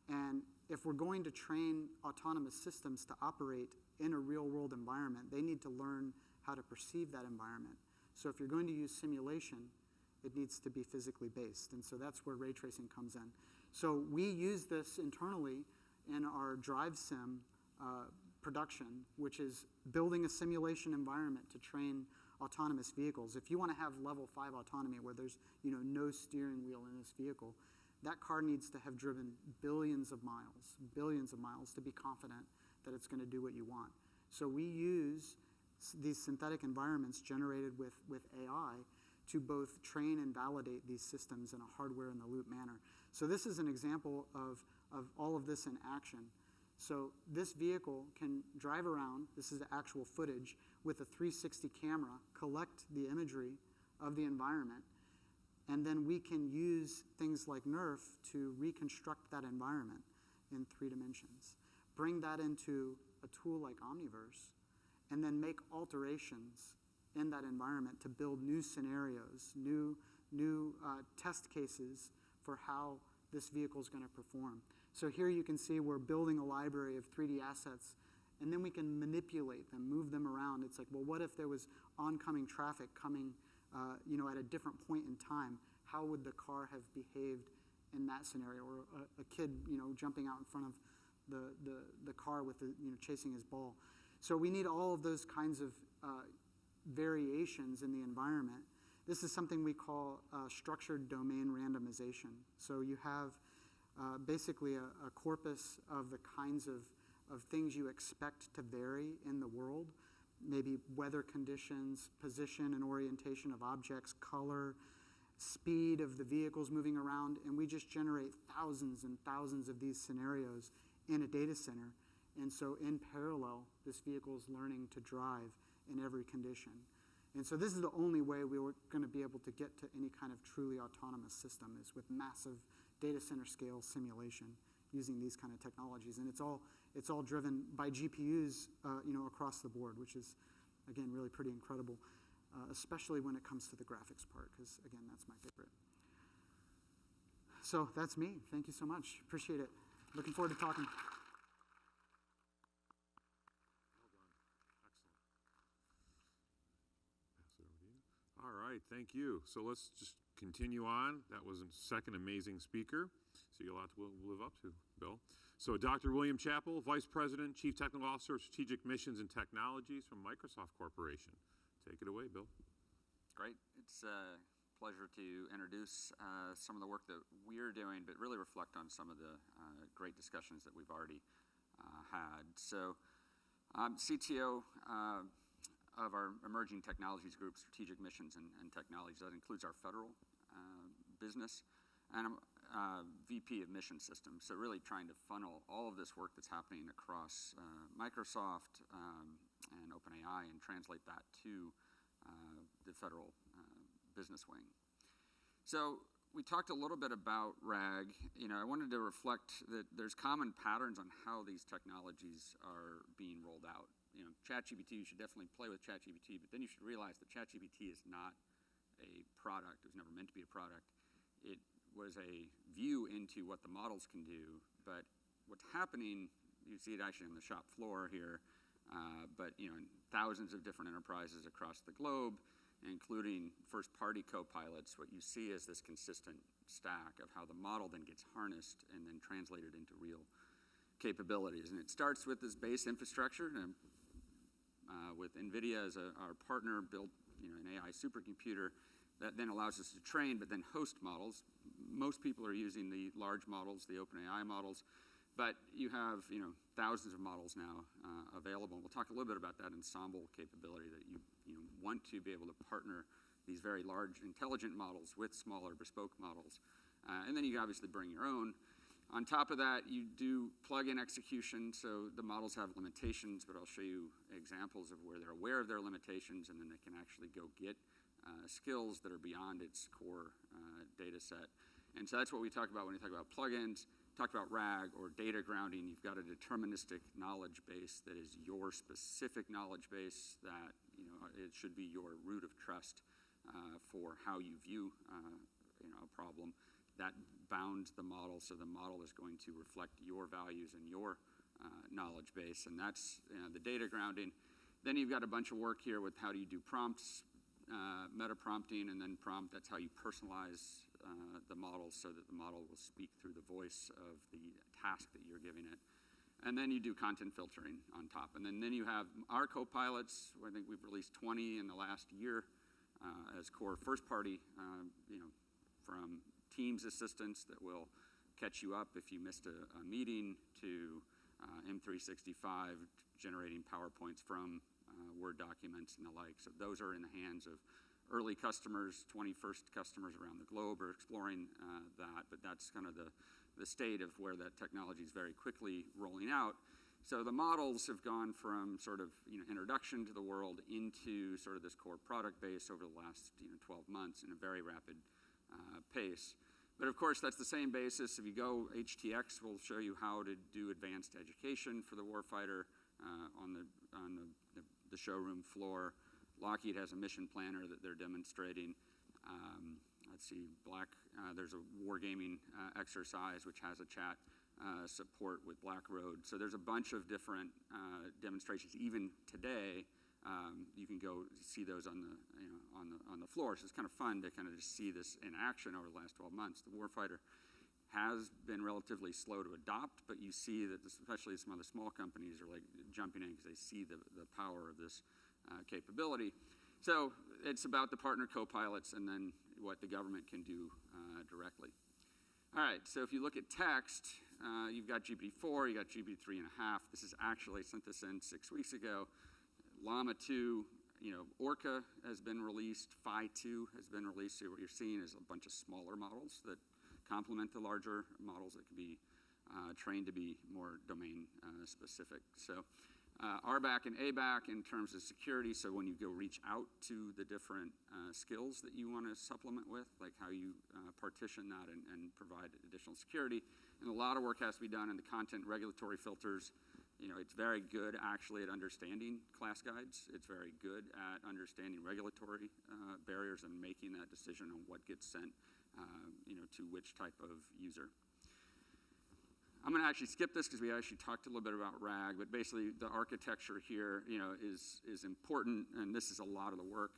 And if we're going to train autonomous systems to operate in a real-world environment, they need to learn how to perceive that environment. So if you're going to use simulation, it needs to be physically based. And so that's where ray tracing comes in. So we use this internally in our drive sim production, which is building a simulation environment to train autonomous vehicles. If you want to have level 5 autonomy where there's no steering wheel in this vehicle, that car needs to have driven billions of miles to be confident that it's going to do what you want. So we use these synthetic environments generated with AI to both train and validate these systems in a hardware-in-the-loop manner. So this is an example of all of this in action. So this vehicle can drive around, this is the actual footage, with a 360 camera, collect the imagery of the environment, and then we can use things like NERF to reconstruct that environment in 3 dimensions. Bring that into a tool like Omniverse, and then make alterations in that environment to build new scenarios, new test cases for how this vehicle is going to perform. So here you can see we're building a library of 3D assets, and then we can manipulate them, move them around. It's like, well, what if there was oncoming traffic coming at a different point in time? How would the car have behaved in that scenario? Or a kid jumping out in front of the car with chasing his ball. So we need all of those kinds of variations in the environment. This is something we call structured domain randomization. So you have basically a corpus of the kinds of things you expect to vary in the world, maybe weather conditions, position and orientation of objects, color, speed of the vehicles moving around, and we just generate thousands and thousands of these scenarios in a data center. And so in parallel, this vehicle is learning to drive in every condition. And so this is the only way we were going to be able to get to any kind of truly autonomous system, is with massive data center scale simulation using these kind of technologies. And it's all driven by GPUs across the board, which is, again, really pretty incredible, especially when it comes to the graphics part, because, again, that's my favorite. So that's me. Thank you so much. Appreciate it. Looking forward to talking. All right, thank you. So let's just continue on. That was a second amazing speaker. So you got a lot to live up to, Bill. So Dr. William Chappell, Vice President, Chief Technical Officer of Strategic Missions and Technologies from Microsoft Corporation. Take it away, Bill. Great. It's a pleasure to introduce some of the work that we're doing, but really reflect on some of the great discussions that we've already had. So I'm CTO of our Emerging Technologies Group, Strategic Missions and Technologies. That includes our federal business. And I'm VP of Mission Systems, so really trying to funnel all of this work that's happening across Microsoft and OpenAI and translate that to the federal business wing. So we talked a little bit about RAG. I wanted to reflect that there's common patterns on how these technologies are being rolled out. ChatGPT, you should definitely play with ChatGPT, but then you should realize that ChatGPT is not a product. It was never meant to be a product. It was a view into what the models can do, but what's happening, you see it actually on the shop floor here, but in thousands of different enterprises across the globe, including first-party co-pilots, what you see is this consistent stack of how the model then gets harnessed and then translated into real capabilities. And it starts with this base infrastructure, with NVIDIA as our partner, built an AI supercomputer that then allows us to train, but then host models. Most people are using the large models, the OpenAI models, but you have thousands of models now available. And we'll talk a little bit about that ensemble capability that you want to be able to partner these very large intelligent models with smaller bespoke models. And then you obviously bring your own. On top of that, you do plug-in execution, so the models have limitations, but I'll show you examples of where they're aware of their limitations, and then they can actually go get skills that are beyond its core data set. And so that's what we talk about when we talk about plugins. Talk about RAG or data grounding. You've got a deterministic knowledge base that is your specific knowledge base, that it should be your root of trust for how you view a problem. that bounds the model, so the model is going to reflect your values and your knowledge base, and that's the data grounding. Then you've got a bunch of work here with how do you do prompts, meta prompting, and then prompt. That's how you personalize the model so that the model will speak through the voice of the task that you're giving it. And then you do content filtering on top. And then you have our co-pilots. I think we've released 20 in the last year as core first-party, from Teams assistants that will catch you up if you missed a meeting, to M365 generating PowerPoints from Word documents and the like. So those are in the hands of early customers. 21st customers around the globe are exploring that, but that's kind of the state of where that technology is very quickly rolling out. So the models have gone from sort of introduction to the world into sort of this core product base over the last 12 months in a very rapid pace. But of course, that's the same basis. If you go, HTX will show you how to do advanced education for the warfighter on the showroom floor. Lockheed has a mission planner that they're demonstrating. Let's see, there's a wargaming exercise which has a chat support with Black Road. So there's a bunch of different demonstrations. Even today, you can go see those on the floor. So it's kind of fun to kind of just see this in action over the last 12 months. The warfighter has been relatively slow to adopt, but you see that especially some of the small companies are like jumping in because they see the power of this capability. So it's about the partner co-pilots and then what the government can do directly. All right, so if you look at text, you've got GPT-4, you got GPT-3.5. This is actually sent this in 6 weeks ago. Llama 2, Orca has been released. Phi 2 has been released. So what you're seeing is a bunch of smaller models that complement the larger models that can be trained to be more domain specific. So RBAC and ABAC in terms of security. So when you go reach out to the different skills that you want to supplement with, like how you partition that and provide additional security. And a lot of work has to be done in the content regulatory filters. It's very good actually at understanding class guides. It's very good at understanding regulatory barriers and making that decision on what gets sent, to which type of user. I'm going to actually skip this because we actually talked a little bit about RAG, but basically the architecture here, is important, and this is a lot of the work.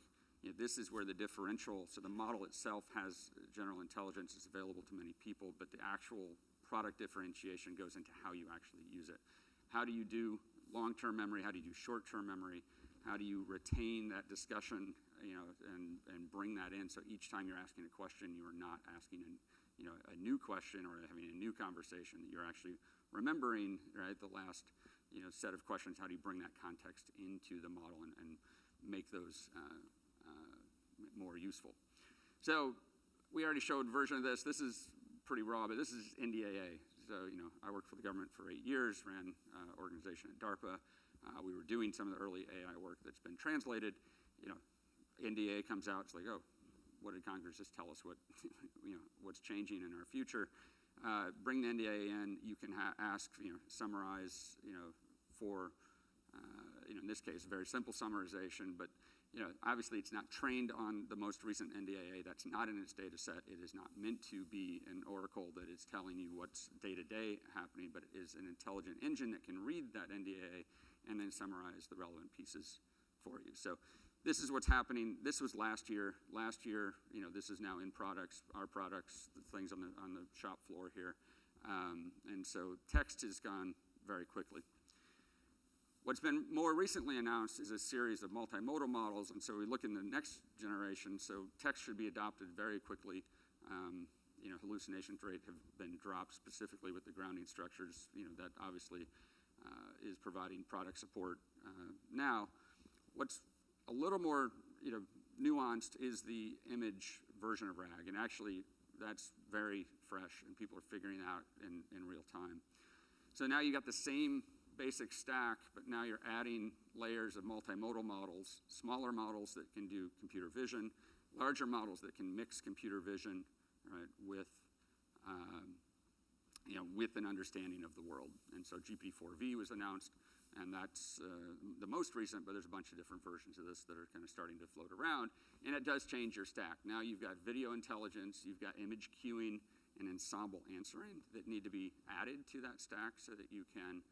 This is where the differential, so the model itself has general intelligence, it's available to many people, but the actual product differentiation goes into how you actually use it. How do you do long-term memory? How do you do short-term memory? How do you retain that discussion, and bring that in so each time you're asking a question, you are not asking a new question or having a new conversation, that you're actually remembering, right, the last set of questions. How do you bring that context into the model and make those more useful? So we already showed a version of this. This is pretty raw, but this is NDAA. So, I worked for the government for 8 years, ran an organization at DARPA. We were doing some of the early AI work that's been translated. NDAA comes out, it's like, oh, what did Congress just tell us what's changing in our future? Bring the NDAA in, you can ask, summarize, for, in this case, a very simple summarization, but obviously it's not trained on the most recent NDAA. That's not in its data set. It is not meant to be an oracle that is telling you what's day-to-day happening, but it is an intelligent engine that can read that NDAA and then summarize the relevant pieces for you. So this is what's happening. This was last year. Last year, this is now in products, our products, the things on the shop floor here. And so text has gone very quickly. What's been more recently announced is a series of multimodal models, and so we look in the next generation. So text should be adopted very quickly. Hallucination rate have been dropped specifically with the grounding structures. That obviously is providing product support now. What's a little more nuanced is the image version of RAG, and actually that's very fresh, and people are figuring out in real time. So now you got the same basic stack, but now you're adding layers of multimodal models, smaller models that can do computer vision, larger models that can mix computer vision, right, with an understanding of the world. And so GPT-4V was announced, and that's the most recent, but there's a bunch of different versions of this that are kind of starting to float around, and it does change your stack. Now you've got video intelligence, you've got image queuing, and ensemble answering that need to be added to that stack so that you can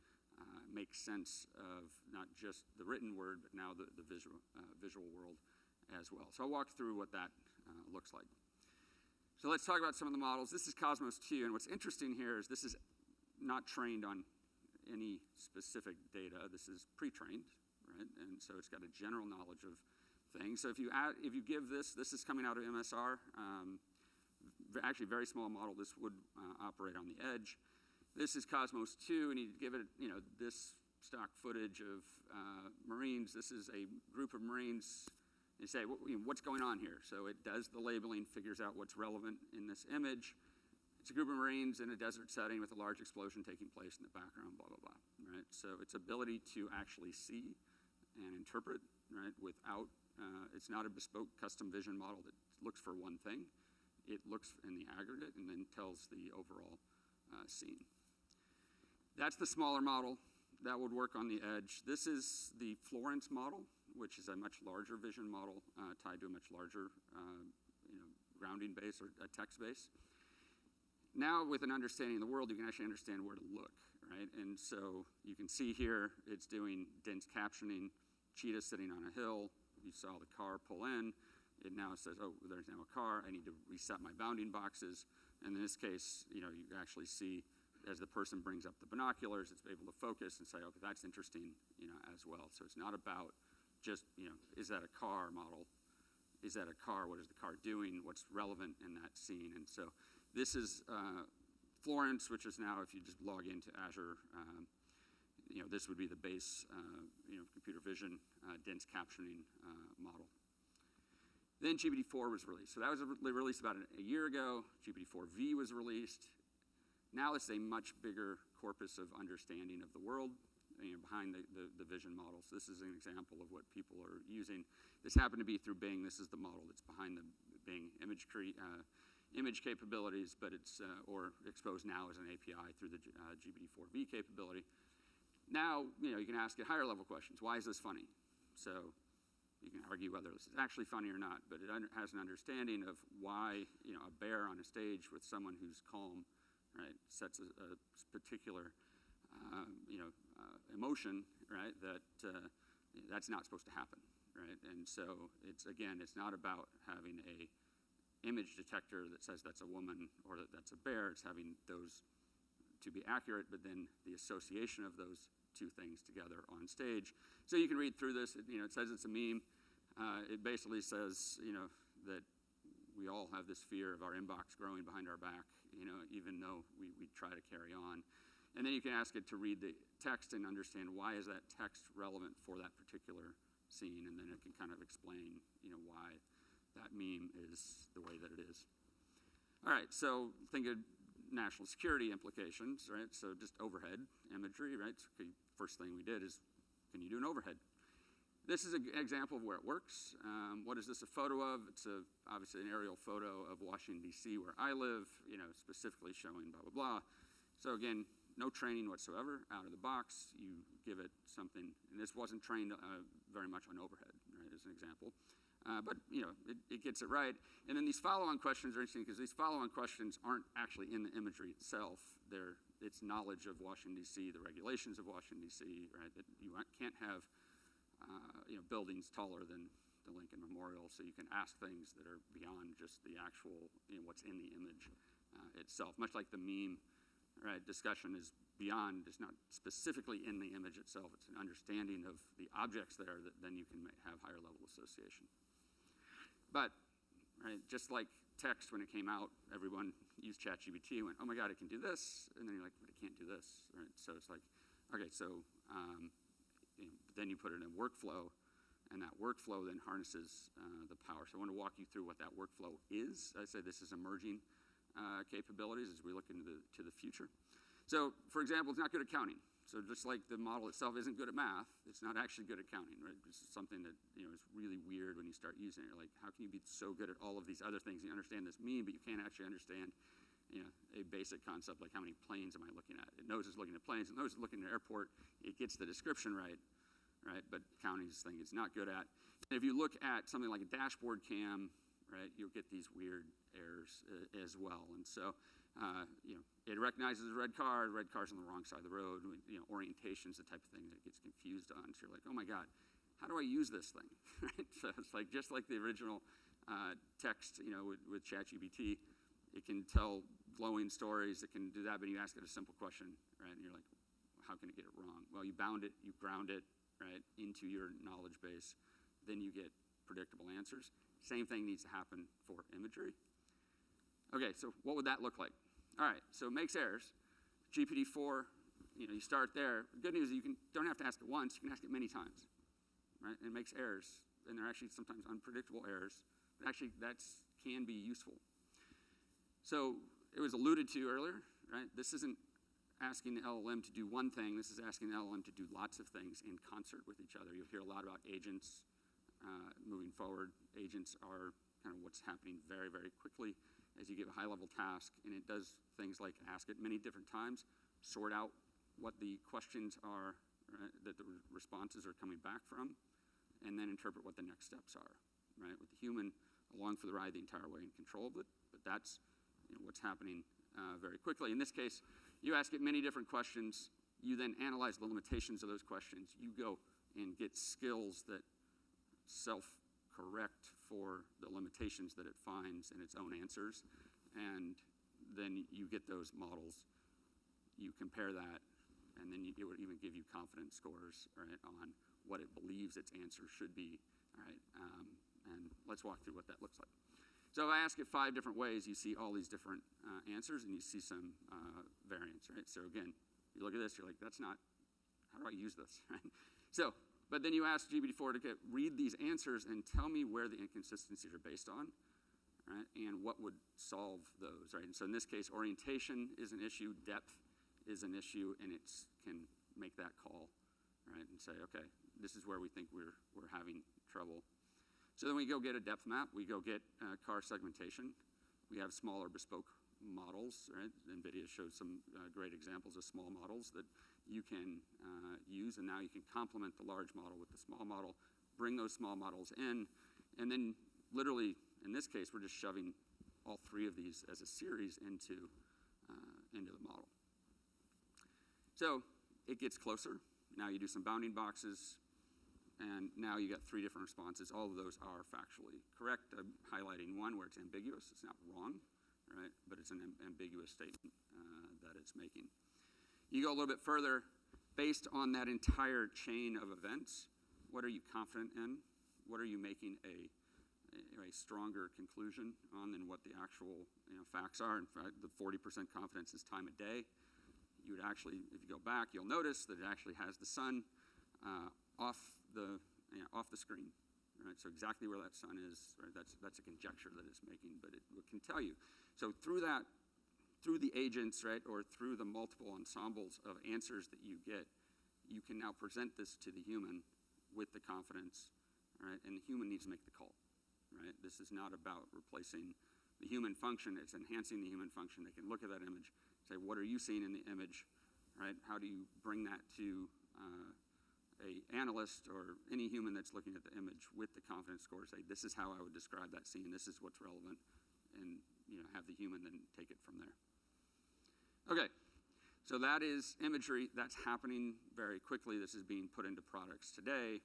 make sense of not just the written word, but now the visual world as well. So I'll walk through what that looks like. So let's talk about some of the models. This is Cosmos 2, and what's interesting here is this is not trained on any specific data. This is pre-trained, right? And so it's got a general knowledge of things. So if you give this is coming out of MSR, actually very small model. This would operate on the edge. This is Cosmos 2, and you give it, this stock footage of Marines. This is a group of Marines. You say, what's going on here? So it does the labeling, figures out what's relevant in this image. It's a group of Marines in a desert setting with a large explosion taking place in the background, blah, blah, blah, right? So its ability to actually see and interpret, right, without, it's not a bespoke custom vision model that looks for one thing. It looks in the aggregate and then tells the overall scene. That's the smaller model. That would work on the edge. This is the Florence model, which is a much larger vision model tied to a much larger grounding base or a text base. Now, with an understanding of the world, you can actually understand where to look, right? And so you can see here it's doing dense captioning, cheetah sitting on a hill. You saw the car pull in. It now says, oh, there's now a car. I need to reset my bounding boxes. And in this case, you actually see as the person brings up the binoculars, it's able to focus and say, okay, that's interesting, as well. So it's not about just, is that a car model? Is that a car? What is the car doing? What's relevant in that scene? And so this is Florence, which is now, if you just log into Azure, this would be the base, computer vision, dense captioning model. Then GPT-4 was released. So that was released about a year ago. GPT-4V was released. Now it's a much bigger corpus of understanding of the world behind the vision models. This is an example of what people are using. This happened to be through Bing. This is the model that's behind the Bing image capabilities, but it's or exposed now as an API through the GPT-4V capability. Now, you can ask it higher level questions. Why is this funny? So you can argue whether this is actually funny or not, but it has an understanding of why a bear on a stage with someone who's calm, right, sets a particular emotion, right, that's not supposed to happen, right? And so it's not about having a image detector that says that's a woman or that that's a bear. It's having those to be accurate, but then the association of those two things together on stage. So you can read through this. It says it's a meme. It basically says, that we all have this fear of our inbox growing behind our back, even though we try to carry on. And then you can ask it to read the text and understand why is that text relevant for that particular scene, and then it can kind of explain, why that meme is the way that it is. All right, so think of national security implications, right? So just overhead imagery, right? So first thing we did is, can you do an overhead? This is an example of where it works. What is this a photo of? It's obviously an aerial photo of Washington, D.C., where I live, specifically showing blah, blah, blah. So again, no training whatsoever out of the box. You give it something, and this wasn't trained very much on overhead, right, as an example. But it gets it right. And then these follow-on questions are interesting because these follow-on questions aren't actually in the imagery itself. It's knowledge of Washington, D.C., the regulations of Washington, D.C., right, that you can't have buildings taller than the Lincoln Memorial, so you can ask things that are beyond just the actual, what's in the image itself. Much like the meme, right, discussion is beyond, it's not specifically in the image itself, it's an understanding of the objects there that then you can have higher level association. But, right, just like text when it came out, everyone used ChatGPT and went, oh my God, it can do this, and then you're like, but it can't do this, right? So it's like, okay, so then you put it in workflow, and that workflow then harnesses the power. So I want to walk you through what that workflow is. I say this is emerging capabilities as we look into the future. So, for example, it's not good at counting. So just like the model itself isn't good at math, it's not actually good at counting, right? This is something that is really weird when you start using it. You're like, how can you be so good at all of these other things? You understand this meme, but you can't actually understand a basic concept like how many planes am I looking at? It knows it's looking at planes. It knows it's looking at an airport. It gets the description right? But counting is the thing it's not good at. And if you look at something like a dashboard cam, right, you'll get these weird errors as well. And so It recognizes a red car's on the wrong side of the road. Orientation's the type of thing that it gets confused on. So you're like, oh my God, how do I use this thing? Right? So it's like just like the original text, with ChatGPT, it can tell glowing stories. It can do that, but you ask it a simple question, right? And you're like, how can it get it wrong? Well, you bound it, you ground it, right, into your knowledge base. Then you get predictable answers. Same thing needs to happen for imagery. Okay, so what would that look like? All right, so it makes errors. GPT-4, you start there. The good news is you don't have to ask it once. You can ask it many times, right? And it makes errors, and they're actually sometimes unpredictable errors. But actually, that can be useful. So it was alluded to earlier, right? This isn't asking the LLM to do one thing. This is asking the LLM to do lots of things in concert with each other. You'll hear a lot about agents moving forward. Agents are kind of what's happening very, very quickly as you give a high-level task, and it does things like ask it many different times, sort out what the questions are, right, that the responses are coming back from, and then interpret what the next steps are, right? With the human along for the ride the entire way in control of it, but that's what's happening very quickly. In this case, you ask it many different questions. You then analyze the limitations of those questions. You go and get skills that self-correct for the limitations that it finds in its own answers. And then you get those models. You compare that, and then it would even give you confidence scores, right, on what it believes its answer should be. All right, and let's walk through what that looks like. So if I ask it 5 different ways, you see all these different answers, and you see some variance, right? So again, you look at this, you're like, that's not, how do I use this, right? So, but then you ask GPT-4 to read these answers and tell me where the inconsistencies are based on, right? And what would solve those, right? And so in this case, orientation is an issue, depth is an issue, and it can make that call, right? And say, okay, this is where we think we're having trouble. So then we go get a depth map. We go get car segmentation. We have smaller bespoke models, right? NVIDIA showed some great examples of small models that you can use, and now you can complement the large model with the small model, bring those small models in, and then literally, in this case, we're just shoving all 3 of these as a series into the model. So it gets closer. Now you do some bounding boxes, and now you got 3 different responses. All of those are factually correct. I'm highlighting one where it's ambiguous. It's not wrong, right? But it's an ambiguous statement that it's making. You go a little bit further. Based on that entire chain of events, what are you confident in? What are you making a stronger conclusion on than what the actual facts are? In fact, the 40% confidence is time of day. You would actually, if you go back, you'll notice that it actually has the sun off the screen, right? So exactly where that sun is, right? That's a conjecture that it's making, but it can tell you. So through the agents, right, or through the multiple ensembles of answers that you get, you can now present this to the human with the confidence, right? And the human needs to make the call, right? This is not about replacing the human function. It's enhancing the human function. They can look at that image, say, what are you seeing in the image, right? How do you bring that to a analyst or any human that's looking at the image with the confidence score, say, this is how I would describe that scene, this is what's relevant, and have the human then take it from there. Okay, so that is imagery. That's happening very quickly. This is being put into products today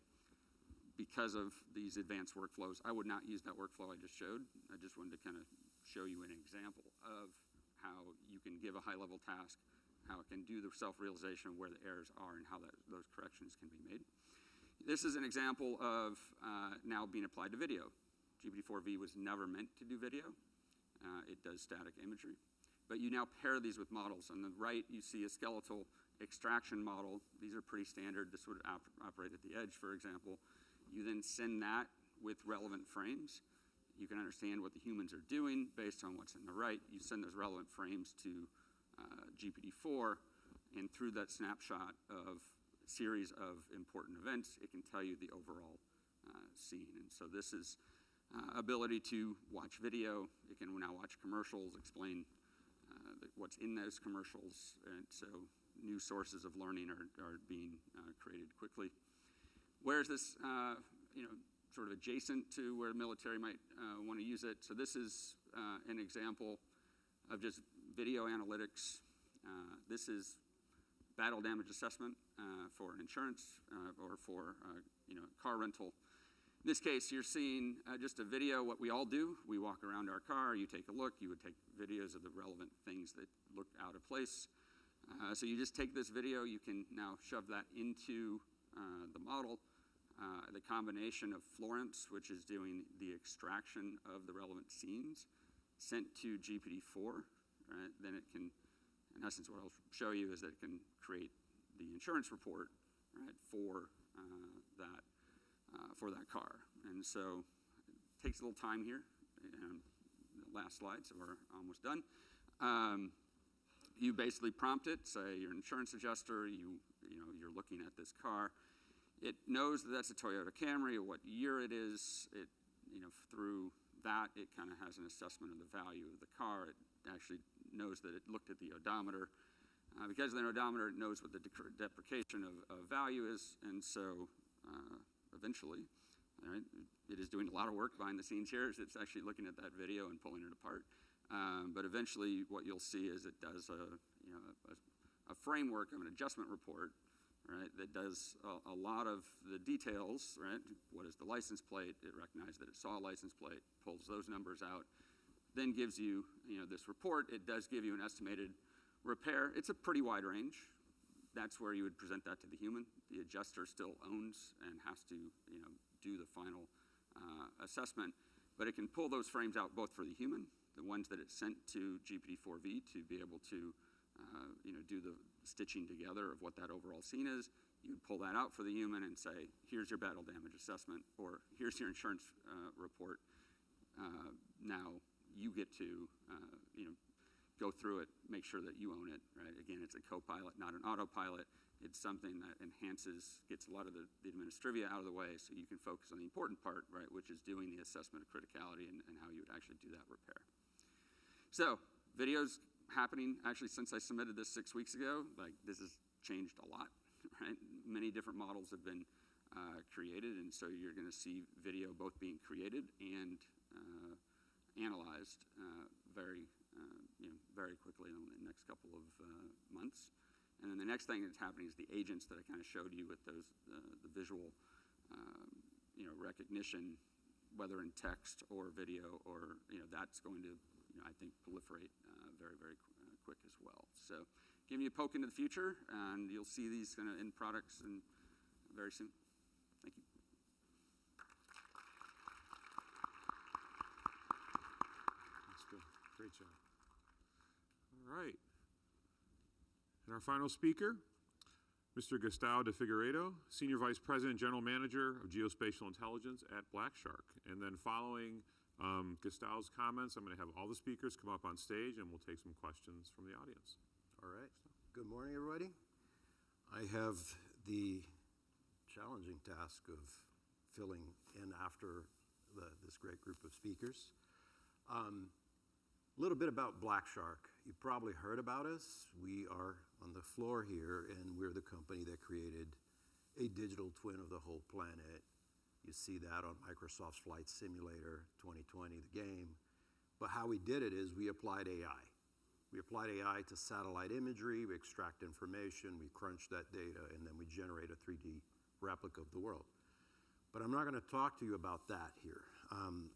because of these advanced workflows. I would not use that workflow I just showed. I just wanted to kind of show you an example of how you can give a high-level task, how it can do the self-realization of where the errors are and how those corrections can be made. This is an example of now being applied to video. GPT-4V was never meant to do video. It does static imagery. But you now pair these with models. On the right, you see a skeletal extraction model. These are pretty standard. This would operate at the edge, for example. You then send that with relevant frames. You can understand what the humans are doing based on what's in the right. You send those relevant frames to GPT-4, and through that snapshot of a series of important events, it can tell you the overall scene. And so this is ability to watch video. It can now watch commercials, explain what's in those commercials, and so new sources of learning are being created quickly. Where is this, sort of adjacent to where the military might want to use it? So this is an example of just video analytics. This is battle damage assessment for an insurance or for car rental. In this case, you're seeing just a video, what we all do. We walk around our car, you take a look, you would take videos of the relevant things that look out of place. So you just take this video, you can now shove that into the model. The combination of Florence, which is doing the extraction of the relevant scenes, sent to GPT-4, right? Then it can, in essence, what I'll show you is that it can create the insurance report, right, for that car. And so it takes a little time here. The last slide, so we're almost done. You basically prompt it, say you're an insurance adjuster, you're looking at this car. It knows that that's a Toyota Camry or what year it is. It, through that, it kind of has an assessment of the value of the car. It actually knows that it looked at the odometer. Because of the odometer, it knows what the depreciation of value is, and so eventually, right, it is doing a lot of work behind the scenes here. It's actually looking at that video and pulling it apart. But eventually, what you'll see is it does a framework of an adjustment report, right, that does a lot of the details, right? What is the license plate? It recognizes that it saw a license plate, pulls those numbers out, then gives you, this report. It does give you an estimated repair. It's a pretty wide range. That's where you would present that to the human. The adjuster still owns and has to, do the final assessment, but it can pull those frames out both for the human, the ones that it's sent to GPT-4V to be able to, do the stitching together of what that overall scene is. You pull that out for the human and say, here's your battle damage assessment, or here's your insurance report. Now you get to, go through it, make sure that you own it, right? Again, it's a co-pilot, not an autopilot. It's something that enhances, gets a lot of the administrivia out of the way so you can focus on the important part, right, which is doing the assessment of criticality and how you would actually do that repair. So, videos happening, actually, since I submitted this 6 weeks ago, like, this has changed a lot, right? Many different models have been created, and so you're gonna see video both being created and analyzed very quickly in the next couple of months. And then the next thing that's happening is the agents that I kind of showed you with those the visual recognition, whether in text or video, or that's going to I think proliferate very quick as well. So giving you a poke into the future, and you'll see these kind of end products and very soon. Thank you. That's good. Great job. All right. And our final speaker, Mr. Gustavo de Figueiredo, Senior Vice President, General Manager of Geospatial Intelligence at Black Shark. And then following Gustavo's comments, I'm going to have all the speakers come up on stage, and we'll take some questions from the audience. All right. Good morning, everybody. I have the challenging task of filling in after this great group of speakers. A little bit about Black Shark. You probably heard about us. We are on the floor here, and we're the company that created a digital twin of the whole planet. You see that on Microsoft's Flight Simulator 2020, the game. But how we did it is we applied AI. We applied AI to satellite imagery, we extract information, we crunch that data, and then we generate a 3D replica of the world. But I'm not going to talk to you about that here.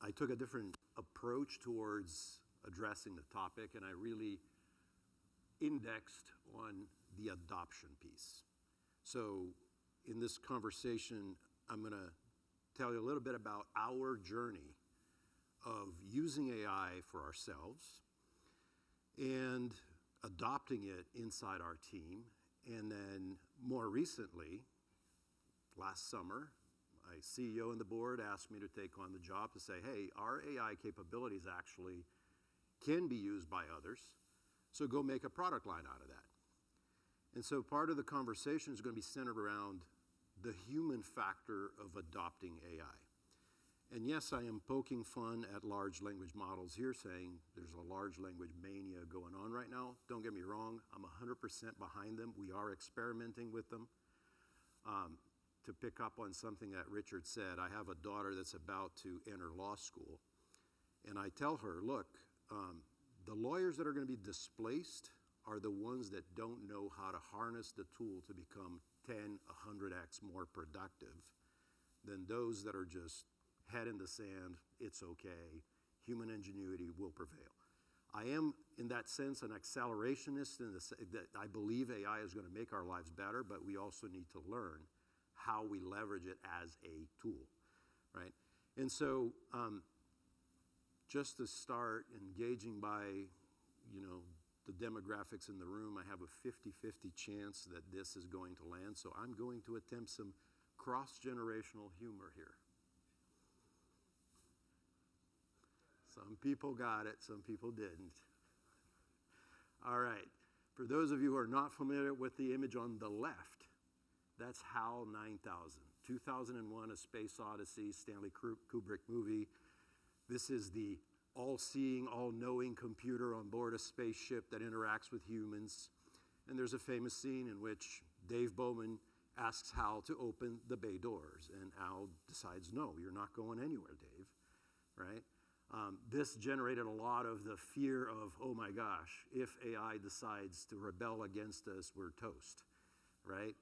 I took a different approach towards addressing the topic, and I really indexed on the adoption piece. So in this conversation, I'm going to tell you a little bit about our journey of using AI for ourselves and adopting it inside our team. And then more recently, last summer, my CEO and the board asked me to take on the job to say, hey, our AI capabilities actually can be used by others, so go make a product line out of that. And so part of the conversation is going to be centered around the human factor of adopting AI. And yes, I am poking fun at large language models here, saying there's a large language mania going on right now. Don't get me wrong, I'm 100% behind them. We are experimenting with them. To pick up on something that Richard said, I have a daughter that's about to enter law school. And I tell her, look, The lawyers that are going to be displaced are the ones that don't know how to harness the tool to become 10, 100x more productive than those that are just head in the sand, it's okay, human ingenuity will prevail. I am, in that sense, an accelerationist that I believe AI is going to make our lives better, but we also need to learn how we leverage it as a tool, right? And so just to start engaging by, the demographics in the room, I have a 50-50 chance that this is going to land, so I'm going to attempt some cross-generational humor here. Some people got it, some people didn't. All right, for those of you who are not familiar with the image on the left, that's HAL 9000, 2001, A Space Odyssey, Stanley Kubrick movie. This is the all-seeing, all-knowing computer on board a spaceship that interacts with humans. And there's a famous scene in which Dave Bowman asks Hal to open the bay doors, and Al decides, no, you're not going anywhere, Dave, right? This generated a lot of the fear of, oh my gosh, if AI decides to rebel against us, we're toast, right?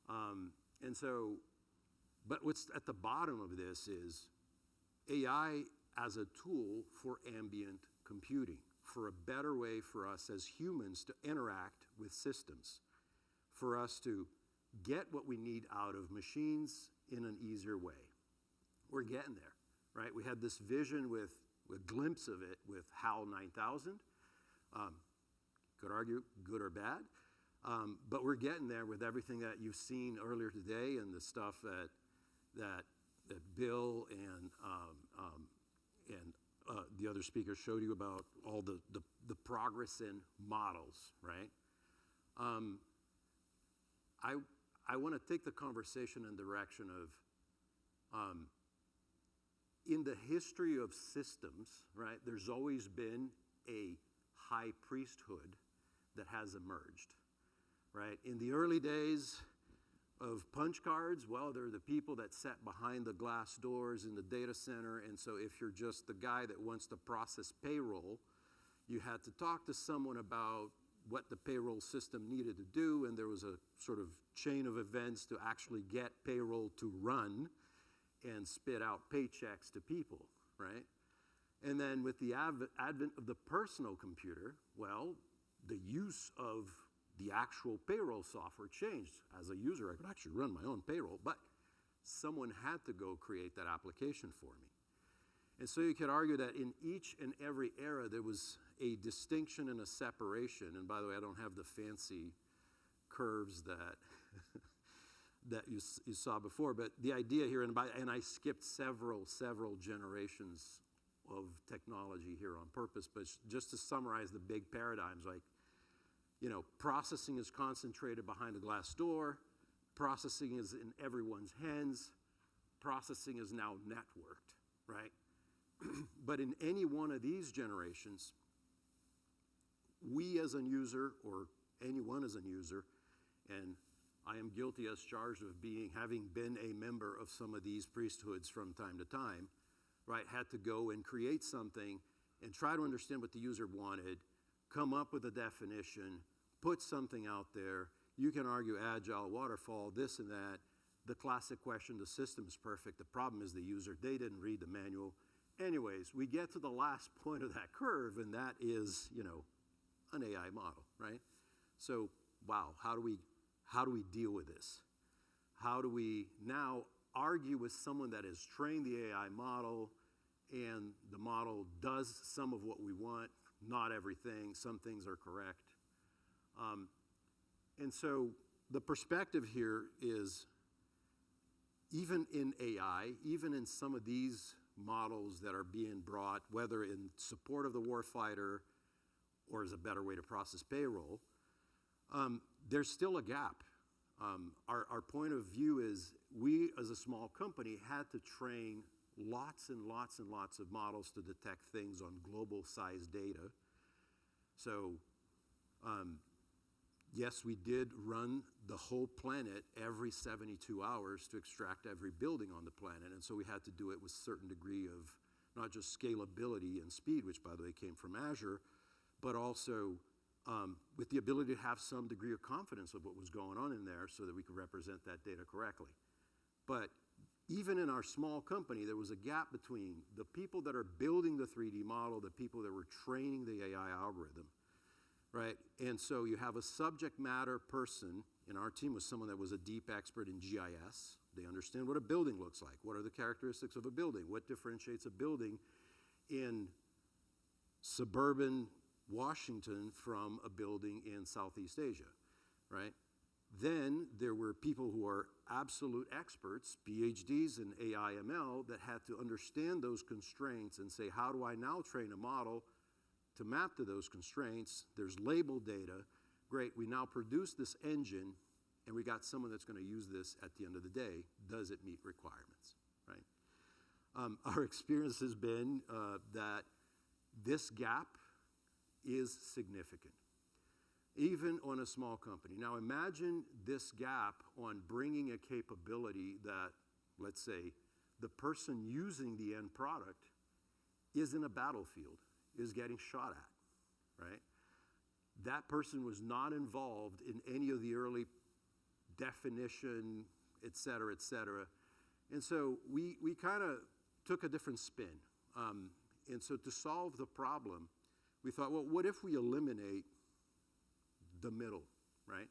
And so, but what's at the bottom of this is AI as a tool for ambient computing, for a better way for us as humans to interact with systems, for us to get what we need out of machines in an easier way. We're getting there, right? We had this vision with a glimpse of it with HAL 9000. Could argue good or bad, but we're getting there with everything that you've seen earlier today and the stuff that Bill and the other speakers showed you about all the progress in models, right? I want to take the conversation in the direction of, in the history of systems, right, there's always been a high priesthood that has emerged, right? In the early days of punch cards, well, they're the people that sat behind the glass doors in the data center, and so if you're just the guy that wants to process payroll, you had to talk to someone about what the payroll system needed to do, and there was a sort of chain of events to actually get payroll to run and spit out paychecks to people, right? And then with the advent of the personal computer, well, the use of the actual payroll software changed. As a user, I could actually run my own payroll, but someone had to go create that application for me. And so you could argue that in each and every era, there was a distinction and a separation. And by the way, I don't have the fancy curves that that you saw before, but the idea here, and I skipped several generations of technology here on purpose, but just to summarize the big paradigms, like, processing is concentrated behind a glass door, processing is in everyone's hands, processing is now networked, right? But in any one of these generations, we as a user, or anyone as a user, and I am guilty as charged of having been a member of some of these priesthoods from time to time, right, had to go and create something and try to understand what the user wanted, come up with a definition, put something out there. You can argue agile, waterfall, this and that. The classic question, the system is perfect. The problem is the user. They didn't read the manual. Anyways, we get to the last point of that curve, and that is, an AI model, right? So, wow, how do we deal with this? How do we now argue with someone that has trained the AI model, and the model does some of what we want, not everything, some things are correct. And so the perspective here is, even in AI, even in some of these models that are being brought, whether in support of the warfighter or as a better way to process payroll, there's still a gap. Our point of view is we, as a small company, had to train lots and lots and lots of models to detect things on global-sized data. So, yes, we did run the whole planet every 72 hours to extract every building on the planet, and so we had to do it with a certain degree of not just scalability and speed, which, by the way, came from Azure, but also with the ability to have some degree of confidence of what was going on in there so that we could represent that data correctly. But even in our small company, there was a gap between the people that are building the 3D model, the people that were training the AI algorithm, right? And so you have a subject matter person, and our team was someone that was a deep expert in GIS. They understand what a building looks like. What are the characteristics of a building? What differentiates a building in suburban Washington from a building in Southeast Asia, right? Then there were people who are absolute experts, PhDs in AI ML, that had to understand those constraints and say, how do I now train a model to map to those constraints? There's label data. Great, we now produce this engine, and we got someone that's going to use this at the end of the day. Does it meet requirements, right? Our experience has been that this gap is significant, even on a small company. Now imagine this gap on bringing a capability that, let's say, the person using the end product is in a battlefield, is getting shot at, right? That person was not involved in any of the early definition, et cetera, et cetera. And so we kind of took a different spin. And so to solve the problem, we thought, well, what if we eliminate the middle, right?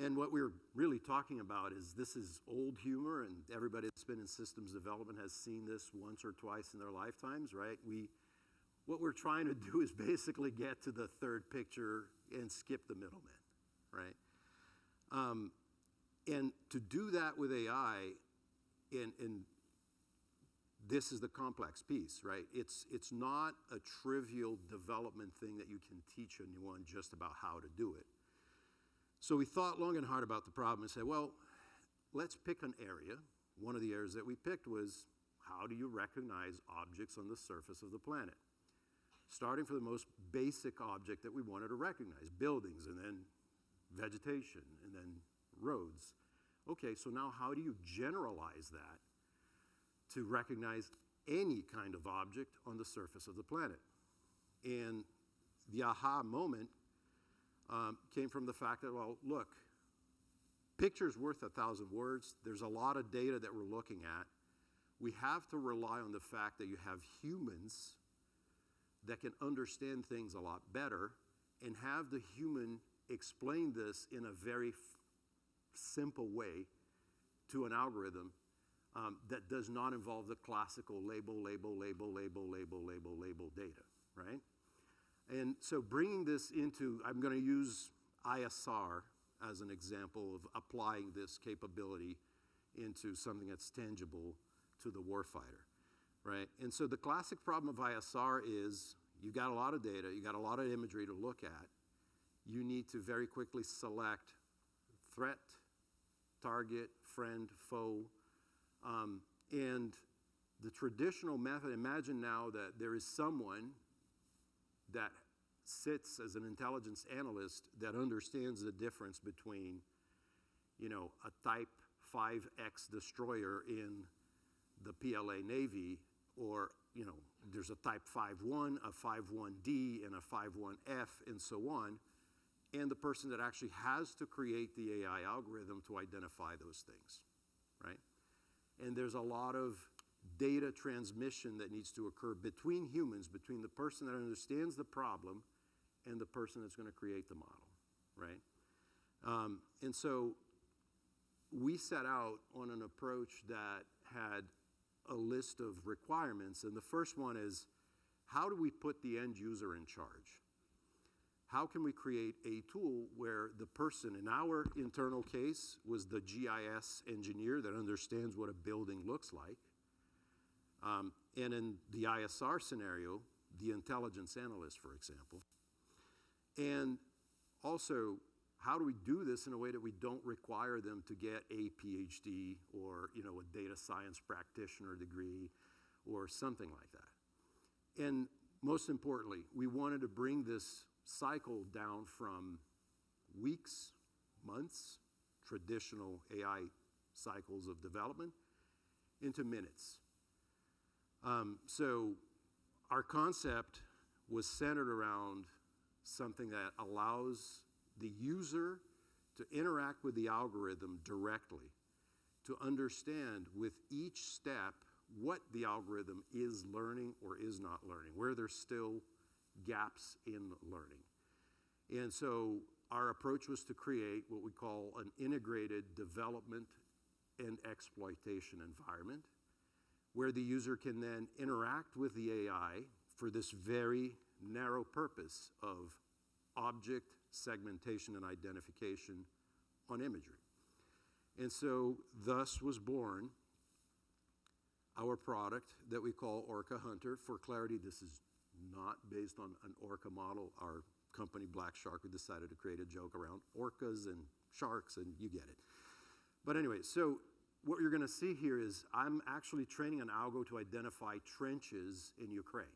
And what we're really talking about is this is old humor, and everybody that's been in systems development has seen this once or twice in their lifetimes, right? What we're trying to do is basically get to the third picture and skip the middleman, right? And to do that with AI, and this is the complex piece, right? It's not a trivial development thing that you can teach anyone just about how to do it. So we thought long and hard about the problem and said, well, let's pick an area. One of the areas that we picked was, how do you recognize objects on the surface of the planet? Starting from the most basic object that we wanted to recognize, buildings, and then vegetation, and then roads. Okay, so now how do you generalize that to recognize any kind of object on the surface of the planet? And the aha moment came from the fact that, well, look, picture's worth 1,000 words. There's a lot of data that we're looking at. We have to rely on the fact that you have humans that can understand things a lot better and have the human explain this in a very simple way to an algorithm that does not involve the classical label data, right? And so bringing this into, I'm going to use ISR as an example of applying this capability into something that's tangible to the warfighter, right? And so the classic problem of ISR is you got a lot of data, you got a lot of imagery to look at. You need to very quickly select threat, target, friend, foe. And the traditional method, imagine now that there is someone that sits as an intelligence analyst that understands the difference between, you know, a Type 5X destroyer in the PLA Navy, or, you know, there's a Type 5-1, a 5-1D, and a 5-1F, and so on, and the person that actually has to create the AI algorithm to identify those things, right? And there's a lot of data transmission that needs to occur between humans, between the person that understands the problem and the person that's going to create the model, right? And so we set out on an approach that had a list of requirements, and the first one is, how do we put the end user in charge? How can we create a tool where the person, in our internal case, was the GIS engineer that understands what a building looks like, and in the ISR scenario, the intelligence analyst, for example. And also, how do we do this in a way that we don't require them to get a PhD or, you know, a data science practitioner degree or something like that? And most importantly, we wanted to bring this cycle down from weeks, months, traditional AI cycles of development, into minutes. So our concept was centered around something that allows the user to interact with the algorithm directly, to understand with each step what the algorithm is learning or is not learning, where there's still gaps in learning. And so our approach was to create what we call an integrated development and exploitation environment, where the user can then interact with the AI for this very narrow purpose of object segmentation and identification on imagery. And so thus was born our product that we call Orca Hunter. For clarity, this is not based on an orca model. Our company, Black Shark, we decided to create a joke around orcas and sharks, and you get it. But anyway, so what you're going to see here is I'm actually training an algo to identify trenches in Ukraine.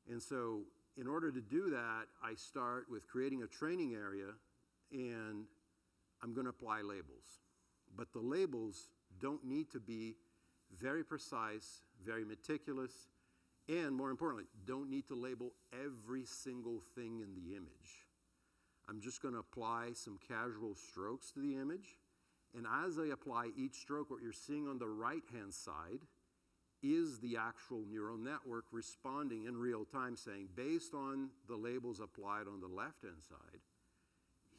And so in order to do that, I start with creating a training area, and I'm going to apply labels. But the labels don't need to be very precise, very meticulous, and more importantly, don't need to label every single thing in the image. I'm just going to apply some casual strokes to the image. And as I apply each stroke, what you're seeing on the right-hand side is the actual neural network responding in real time, saying, based on the labels applied on the left-hand side,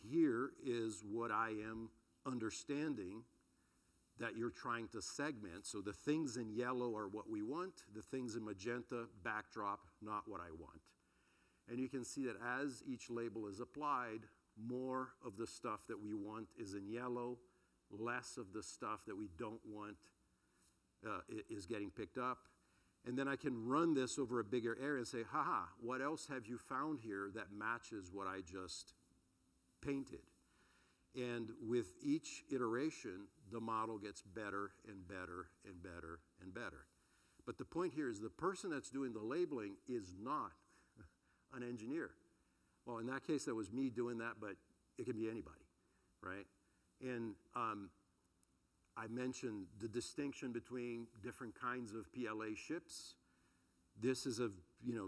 here is what I am understanding that you're trying to segment. So the things in yellow are what we want, the things in magenta, backdrop, not what I want. And you can see that as each label is applied, more of the stuff that we want is in yellow, less of the stuff that we don't want is getting picked up. And then I can run this over a bigger area and say, haha, what else have you found here that matches what I just painted? And with each iteration, the model gets better and better and better and better. But the point here is the person that's doing the labeling is not an engineer. Well, in that case, that was me doing that, but it can be anybody, right? And I mentioned the distinction between different kinds of PLA ships. This is a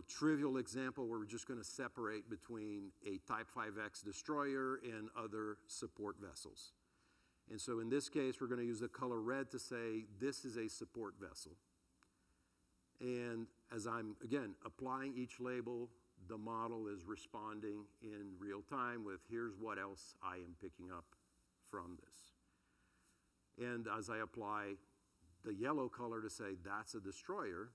trivial example where we're just going to separate between a Type 5X destroyer and other support vessels. And so in this case, we're going to use the color red to say this is a support vessel. And as I'm, again, applying each label, the model is responding in real time with here's what else I am picking up from this. And as I apply the yellow color to say that's a destroyer,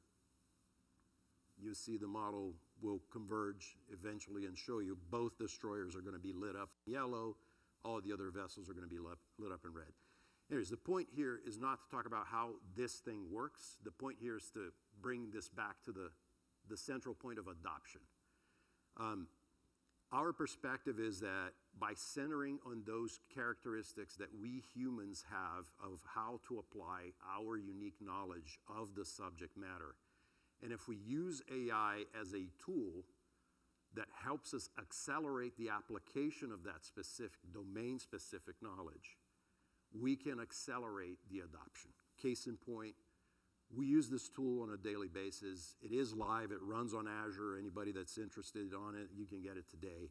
you see the model will converge eventually and show you both destroyers are going to be lit up in yellow, all the other vessels are going to be lit up in red. Anyways, the point here is not to talk about how this thing works. The point here is to bring this back to the central point of adoption. Our perspective is that by centering on those characteristics that we humans have of how to apply our unique knowledge of the subject matter, and if we use AI as a tool that helps us accelerate the application of that specific, domain-specific knowledge, we can accelerate the adoption. Case in point, we use this tool on a daily basis. It is live. It runs on Azure. Anybody that's interested on it, you can get it today.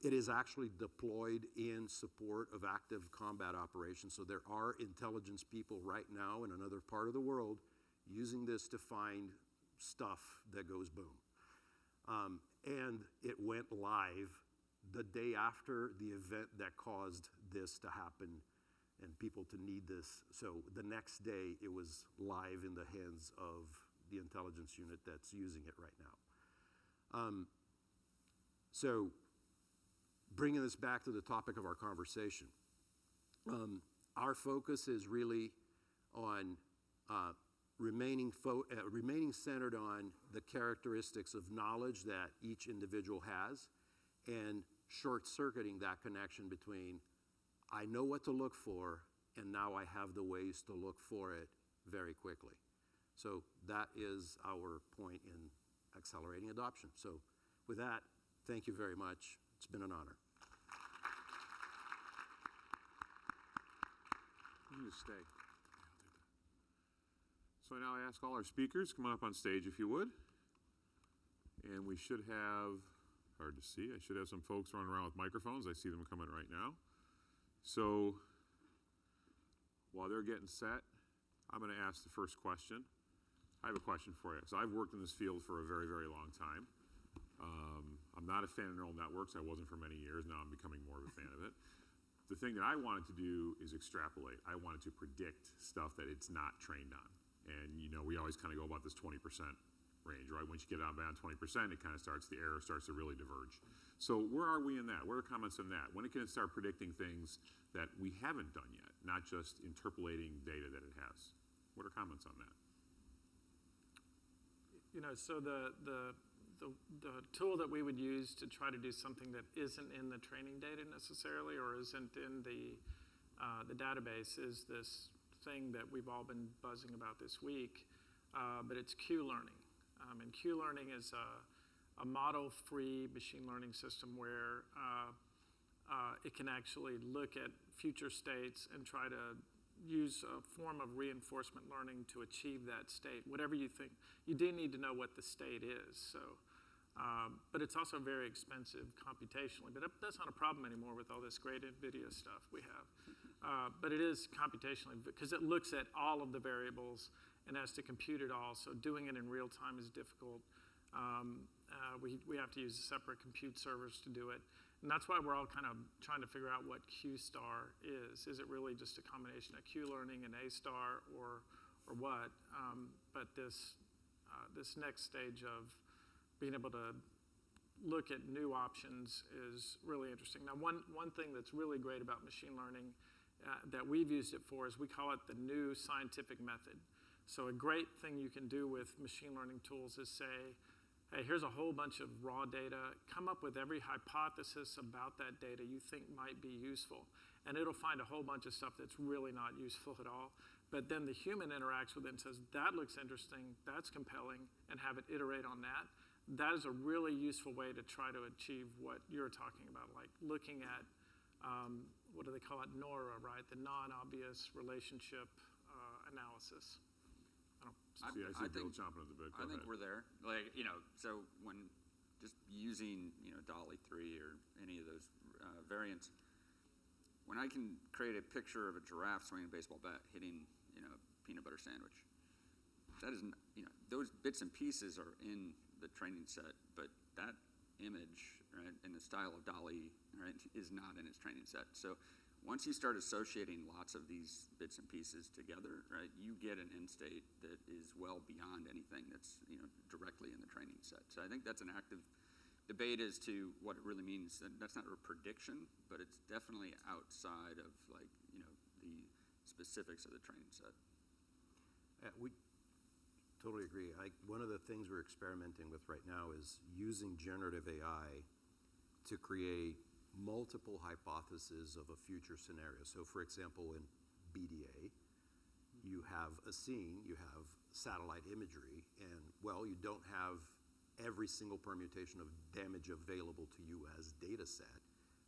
It is actually deployed in support of active combat operations. So there are intelligence people right now in another part of the world using this to find stuff that goes boom. And it went live the day after the event that caused this to happen and people to need this. So the next day, it was live in the hands of the intelligence unit that's using it right now. So bringing this back to the topic of our conversation, our focus is really on remaining centered on the characteristics of knowledge that each individual has and short-circuiting that connection between I know what to look for, and now I have the ways to look for it very quickly. So that is our point in accelerating adoption. So with that, thank you very much. It's been an honor. You can stay. So now I ask all our speakers, come on up on stage if you would. And we should have, hard to see, I should have some folks running around with microphones. I see them coming right now. So while they're getting set, I'm going to ask the first question. I have a question for you. So I've worked in this field for a very, very long time. I'm not a fan of neural networks. I wasn't for many years. Now I'm becoming more of a fan of it. The thing that I wanted to do is extrapolate. I wanted to predict stuff that it's not trained on. And you know, we always kind of go about this 20% range, right? Once you get down beyond 20%, it kind of the error starts to really diverge. So where are we in that? What are comments on that? When can it start predicting things that we haven't done yet, not just interpolating data that it has? What are comments on that? You know, so the tool that we would use to try to do something that isn't in the training data necessarily or isn't in the database is this thing that we've all been buzzing about this week, but it's Q-learning. And Q-learning is a model-free machine learning system where it can actually look at future states and try to use a form of reinforcement learning to achieve that state. Whatever you think, you do need to know what the state is. So, but it's also very expensive computationally. But that's not a problem anymore with all this great NVIDIA stuff we have. But it is computationally because it looks at all of the variables and has to compute it all. So doing it in real time is difficult. We have to use separate compute servers to do it. And that's why we're all kind of trying to figure out what Q-star is. Is it really just a combination of Q-learning and A-star or what? But this next stage of being able to look at new options is really interesting. Now, one thing that's really great about machine learning that we've used it for is we call it the new scientific method. So a great thing you can do with machine learning tools is say, hey, here's a whole bunch of raw data. Come up with every hypothesis about that data you think might be useful. And it'll find a whole bunch of stuff that's really not useful at all. But then the human interacts with it and says, that looks interesting, that's compelling, and have it iterate on that. That is a really useful way to try to achieve what you're talking about, like looking at, what do they call it, NORA, right? The non-obvious relationship analysis. I see Bill chomping at the bit. I think we're there. Like, you know, so when just using, you know, DALL-E 3 or any of those variants, when I can create a picture of a giraffe swinging a baseball bat hitting, you know, a peanut butter sandwich, that isn't, you know, those bits and pieces are in the training set, but that image, right, in the style of DALL-E, right, is not in its training set. So once you start associating lots of these bits and pieces together, right, you get an end state that is well beyond anything that's, you know, directly in the training set. So I think that's an active debate as to what it really means. And that's not a prediction, but it's definitely outside of, like, you know, the specifics of the training set. We totally agree. One of the things we're experimenting with right now is using generative AI to create multiple hypotheses of a future scenario. So for example, in BDA, you have a scene, you have satellite imagery, and well, you don't have every single permutation of damage available to you as data set,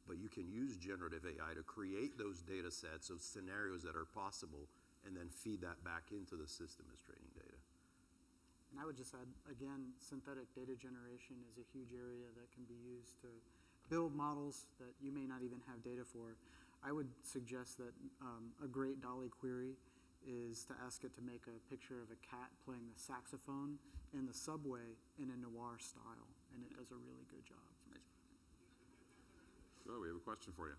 but you can use generative AI to create those data sets of scenarios that are possible and then feed that back into the system as training data. And I would just add, again, synthetic data generation is a huge area that can be used to build models that you may not even have data for. I would suggest that a great DALL-E query is to ask it to make a picture of a cat playing the saxophone in the subway in a noir style, and it does a really good job. So we have a question for you.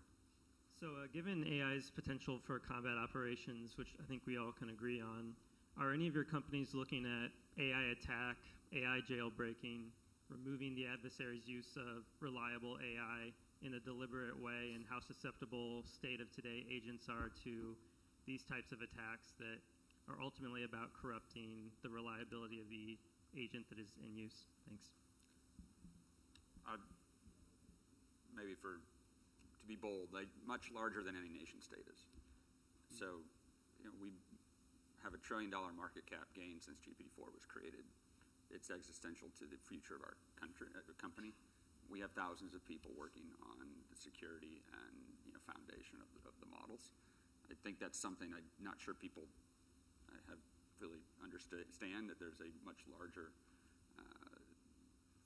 So given AI's potential for combat operations, which I think we all can agree on, are any of your companies looking at AI attack, AI jailbreaking, removing the adversary's use of reliable AI in a deliberate way, and how susceptible state of today agents are to these types of attacks that are ultimately about corrupting the reliability of the agent that is in use? Thanks. Maybe to be bold, like much larger than any nation state is. So, you know, we have $1 trillion market cap gain since GPT-4 was created. It's existential to the future of our company. We have thousands of people working on the security and, you know, foundation of the models. I think that's something I'm not sure people have really understand, that there's a much larger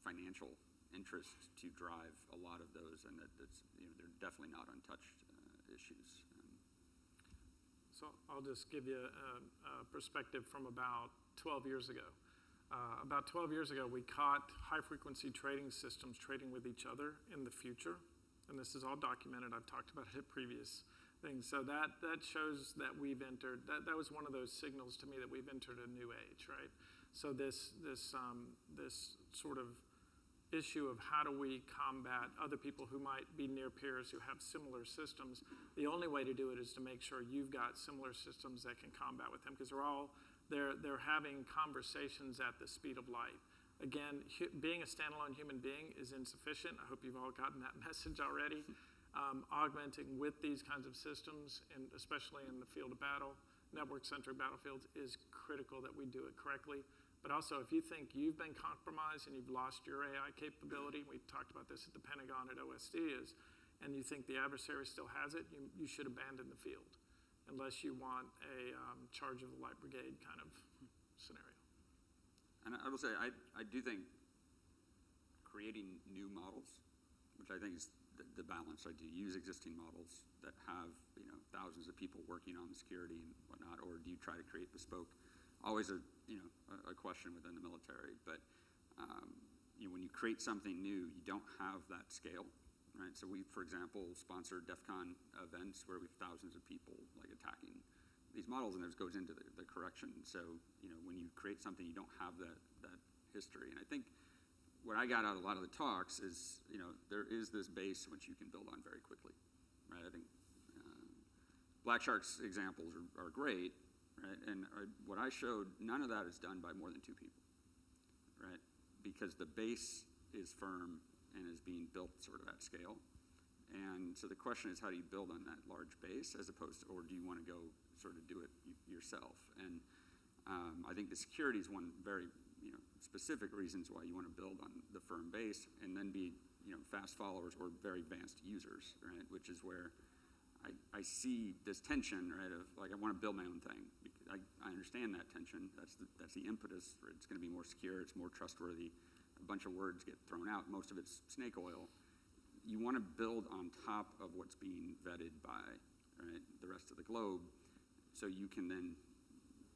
financial interest to drive a lot of those, and that's they're definitely not untouched issues. So I'll just give you a perspective from about 12 years ago. About 12 years ago, we caught high-frequency trading systems trading with each other in the future, and this is all documented. I've talked about it at previous things. So that shows that we've entered. That was one of those signals to me that we've entered a new age, right? So this sort of issue of how do we combat other people who might be near peers who have similar systems, the only way to do it is to make sure you've got similar systems that can combat with them, because they're having conversations at the speed of light. Again, being a standalone human being is insufficient. I hope you've all gotten that message already. Augmenting with these kinds of systems, and especially in the field of battle, network-centric battlefields, is critical that we do it correctly. But also, if you think you've been compromised and you've lost your AI capability, we talked about this at the Pentagon at OSD, and you think the adversary still has it, you should abandon the field, unless you want a charge of the light brigade kind of scenario. And I will say, I do think creating new models, which I think is the balance. I do use existing models that have thousands of people working on the security and whatnot, or do you try to create bespoke? Always a question within the military, but when you create something new, you don't have that scale, right? So we, for example, sponsor DEF CON events where we have thousands of people attacking these models, and this goes into the correction. So when you create something, you don't have that history. And I think what I got out of a lot of the talks is there is this base which you can build on very quickly, right? I think Black Shark's examples are great. Right? And what I showed, none of that is done by more than 2 people, right? Because the base is firm and is being built sort of at scale. And so the question is, how do you build on that large base, as opposed to, or do you want to go sort of do it yourself? And I think the security is one very specific reasons why you want to build on the firm base and then be fast followers or very advanced users, right? Which is where I see this tension, right, of I want to build my own thing. I understand that tension. That's the impetus. It's going to be more secure. It's more trustworthy. A bunch of words get thrown out. Most of it's snake oil. You want to build on top of what's being vetted by the rest of the globe, so you can then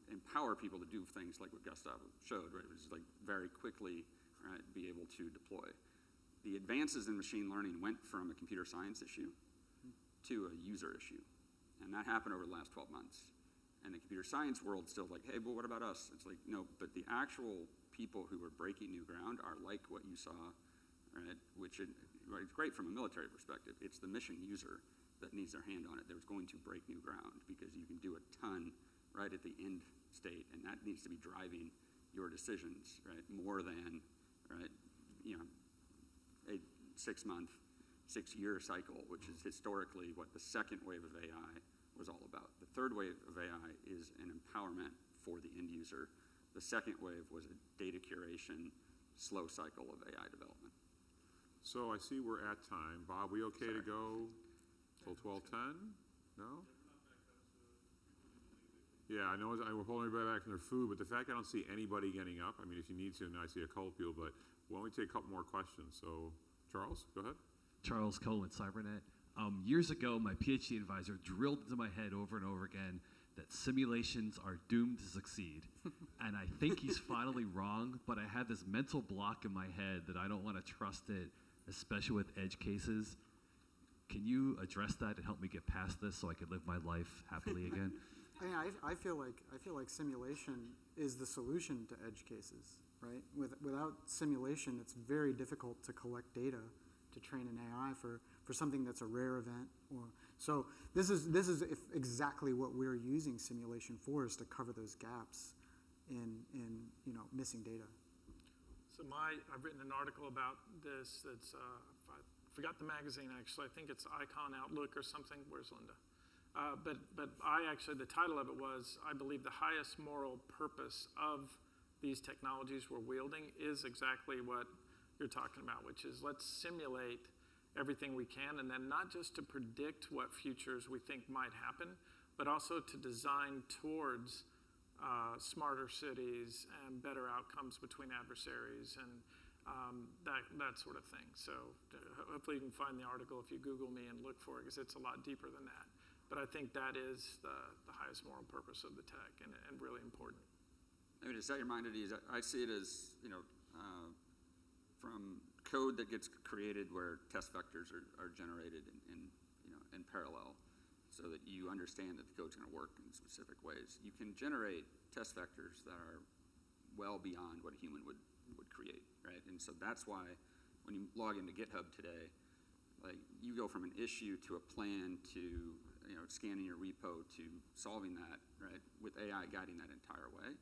empower people to do things like what Gustav showed, right, which is very quickly be able to deploy. The advances in machine learning went from a computer science issue to a user issue. And that happened over the last 12 months. And the computer science world's still hey, but what about us? It's no, but the actual people who are breaking new ground are like what you saw, right? Which it's great from a military perspective. It's the mission user that needs their hand on it. That's going to break new ground, because you can do a ton right at the end state, and that needs to be driving your decisions, right? More than, right, a 6-month, 6-year cycle, which is historically what the second wave of AI was all about. The third wave of AI is an empowerment for the end user. The second wave was a data curation, slow cycle of AI development. So I see we're at time. Bob, we okay to go till 12:10? No? Yeah, I know we're pulling everybody back from their food, but the fact I don't see anybody getting up, I mean, if you need to, and I see a couple people, but why don't we take a couple more questions? So, Charles, go ahead. Charles Cohen with Cybernet. Years ago, my PhD advisor drilled into my head over and over again that simulations are doomed to succeed. And I think he's finally wrong, but I had this mental block in my head that I don't want to trust it, especially with edge cases. Can you address that and help me get past this so I can live my life happily again? I feel like simulation is the solution to edge cases, right? Without simulation, it's very difficult to collect data to train an AI for something that's a rare event. So this is exactly what we're using simulation for, is to cover those gaps in missing data. So I've written an article about this. That's I forgot the magazine actually. I think it's Icon Outlook or something. Where's Linda? But the title of it was, I believe the highest moral purpose of these technologies we're wielding is exactly what you're talking about, which is let's simulate everything we can, and then not just to predict what futures we think might happen, but also to design towards smarter cities and better outcomes between adversaries, and that sort of thing. So hopefully you can find the article if you Google me and look for it, because it's a lot deeper than that. But I think that is the highest moral purpose of the tech, and really important. Maybe to set your mind at ease, I see it as, from code that gets created where test vectors are generated in parallel, so that you understand that the code's going to work in specific ways. You can generate test vectors that are well beyond what a human would create, right? And so that's why when you log into GitHub today, like, you go from an issue to a plan to scanning your repo to solving that, right, with AI guiding that entire way.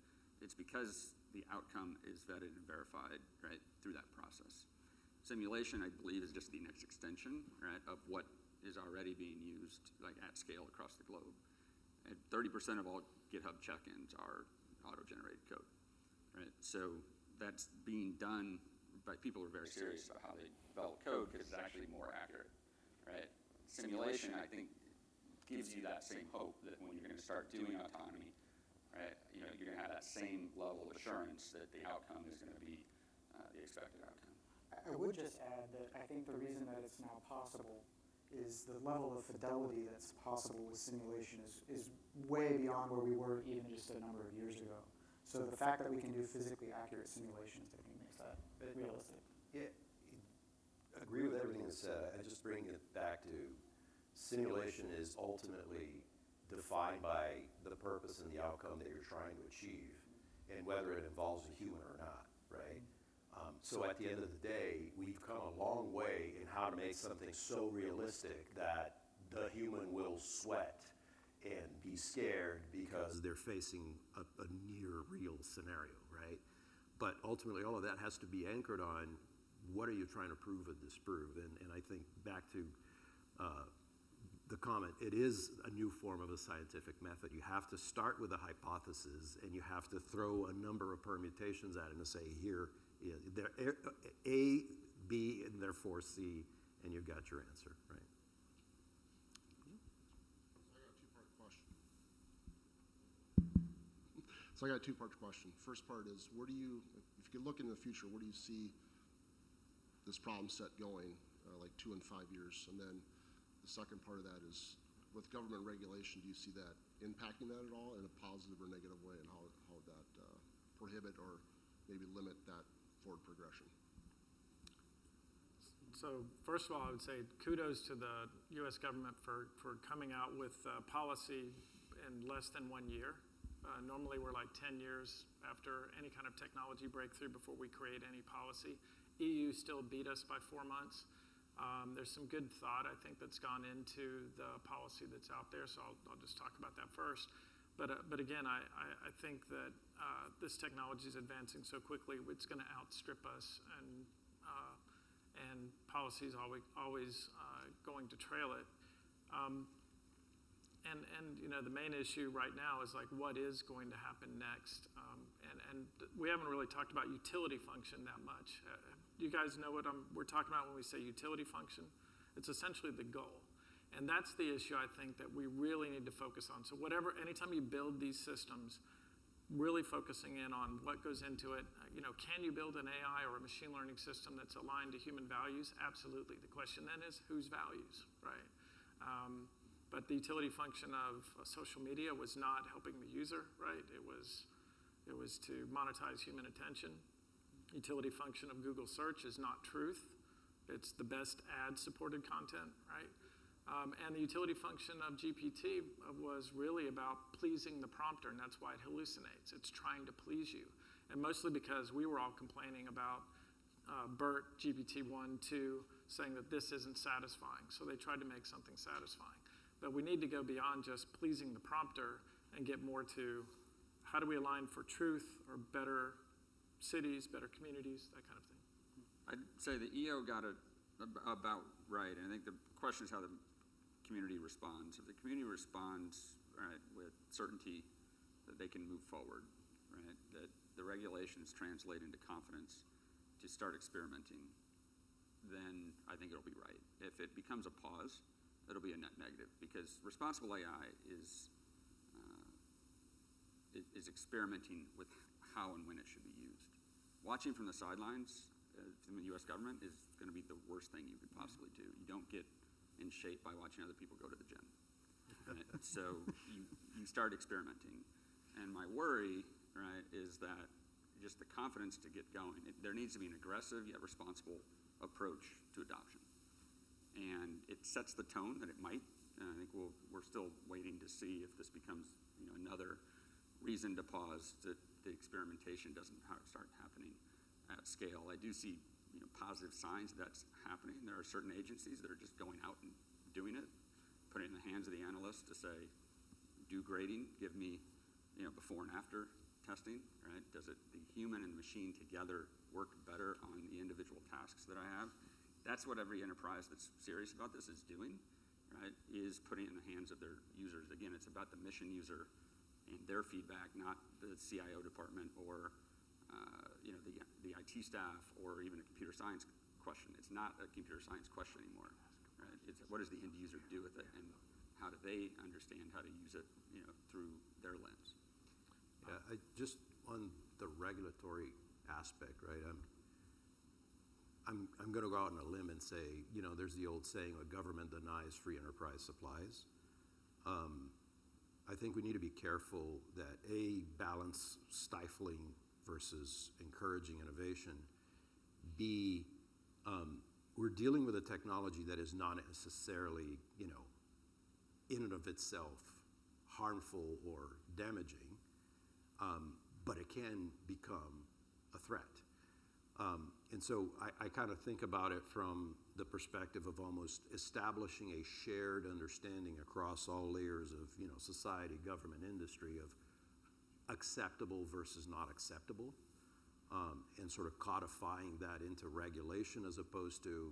It's because the outcome is vetted and verified, right, through that process. Simulation, I believe, is just the next extension, right, of what is already being used, like, at scale across the globe. And 30% of all GitHub check-ins are auto-generated code, right? So that's being done by people who are very serious about how they develop code, because it's actually more accurate, right? Simulation, I think, gives you that same hope that when you're going to start doing autonomy, right, you're going to have that same level of assurance that the outcome is going to be the expected outcome. I would just add that I think the reason that it's now possible is the level of fidelity that's possible with simulation is way beyond where we were even just a number of years ago. So the fact that we can do physically accurate simulations, I think, makes that realistic. Yeah, I agree with everything that's said. I just bring it back to simulation is ultimately defined by the purpose and the outcome that you're trying to achieve, and whether it involves a human or not, right? So at the end of the day, we've come a long way in how to make something so realistic that the human will sweat and be scared because they're facing a near real scenario, right? But ultimately, all of that has to be anchored on what are you trying to prove and disprove? And I think back to the comment, it is a new form of a scientific method. You have to start with a hypothesis, and you have to throw a number of permutations at it and say, here, A, B, and therefore C, and you've got your answer, right? So I got a two-part question. First part is, if you could look in the future, where do you see this problem set going, like 2 and 5 years? And then the second part of that is, with government regulation, do you see that impacting that at all in a positive or negative way, and how would that prohibit or maybe limit that forward progression? So first of all, I would say kudos to the U.S. government for coming out with policy in less than 1 year. Normally we're like 10 years after any kind of technology breakthrough before we create any policy. EU still beat us by 4 months. There's some good thought, I think, that's gone into the policy that's out there, so I'll just talk about that first. But again, I think that this technology is advancing so quickly, it's going to outstrip us, and policy is always going to trail it. And the main issue right now is, like, what is going to happen next? And we haven't really talked about utility function that much. You guys know what we're talking about when we say utility function? It's essentially the goal. And that's the issue, I think, that we really need to focus on. So anytime you build these systems, really focusing in on what goes into it. Can you build an AI or a machine learning system that's aligned to human values? Absolutely. The question then is, whose values, right? But the utility function of social media was not helping the user, right? It was to monetize human attention. Utility function of Google search is not truth. It's the best ad-supported content, right? And the utility function of GPT was really about pleasing the prompter, and that's why it hallucinates. It's trying to please you. And mostly because we were all complaining about BERT, GPT-1, 2, saying that this isn't satisfying. So they tried to make something satisfying. But we need to go beyond just pleasing the prompter and get more to how do we align for truth or better cities, better communities, that kind of thing. I'd say the EO got it about right, and I think the question is how the community responds. If the community responds, right, with certainty that they can move forward, right, that the regulations translate into confidence to start experimenting, then I think it'll be right. If it becomes a pause, it'll be a net negative, because responsible AI is experimenting with how and when it should be used. Watching from the sidelines from the U.S. government is going to be the worst thing you could possibly do. You don't get in shape by watching other people go to the gym. Right? So you start experimenting. And my worry, right, is that just the confidence to get going. There needs to be an aggressive yet responsible approach to adoption. And it sets the tone that it might. And I think we're still waiting to see if this becomes another reason to pause, that the experimentation doesn't start happening at scale. I do see positive signs that's happening. There are certain agencies that are just going out and doing it, putting it in the hands of the analysts to say, do grading, give me before and after testing, right? Does the human and the machine together work better on the individual tasks that I have? That's what every enterprise that's serious about this is doing, right? Is putting it in the hands of their users. Again, it's about the mission user and their feedback, not the CIO department or the IT staff or even a computer science question. It's not a computer science question anymore, right? It's what does the end user do with it, and how do they understand how to use it, through their lens. Yeah, just on the regulatory aspect, right? I'm going to go out on a limb and say, there's the old saying, a government denies free enterprise supplies. I think we need to be careful that balance stifling versus encouraging innovation. B, we're dealing with a technology that is not necessarily, in and of itself harmful or damaging, but it can become a threat. And so I kind of think about it from the perspective of almost establishing a shared understanding across all layers of society, government, industry of acceptable versus not acceptable, and sort of codifying that into regulation as opposed to,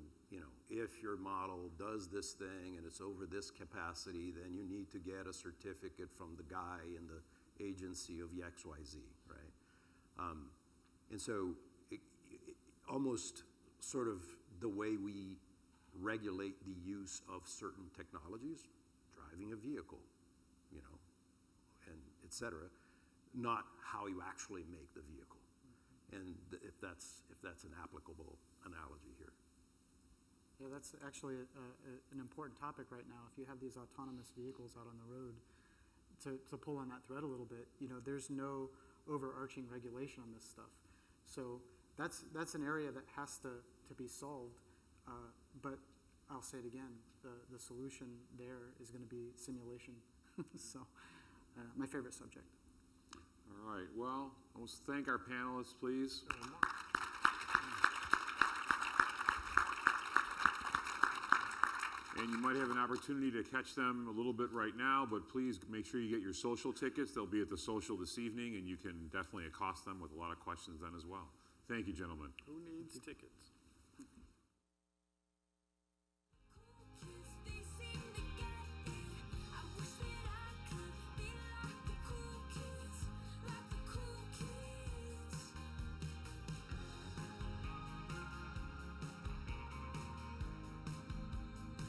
if your model does this thing and it's over this capacity, then you need to get a certificate from the guy in the agency of XYZ, right? And so almost sort of the way we regulate the use of certain technologies, driving a vehicle, and et cetera, not how you actually make the vehicle. And if that's an applicable analogy here. Yeah, that's actually an important topic right now. If you have these autonomous vehicles out on the road, to pull on that thread a little bit, there's no overarching regulation on this stuff. So that's an area that has to be solved. But I'll say it again, the solution there is going to be simulation. So my favorite subject. All right, well, let's thank our panelists, please. And you might have an opportunity to catch them a little bit right now, but please make sure you get your social tickets. They'll be at the social this evening, and you can definitely accost them with a lot of questions then as well. Thank you, gentlemen. Who needs tickets?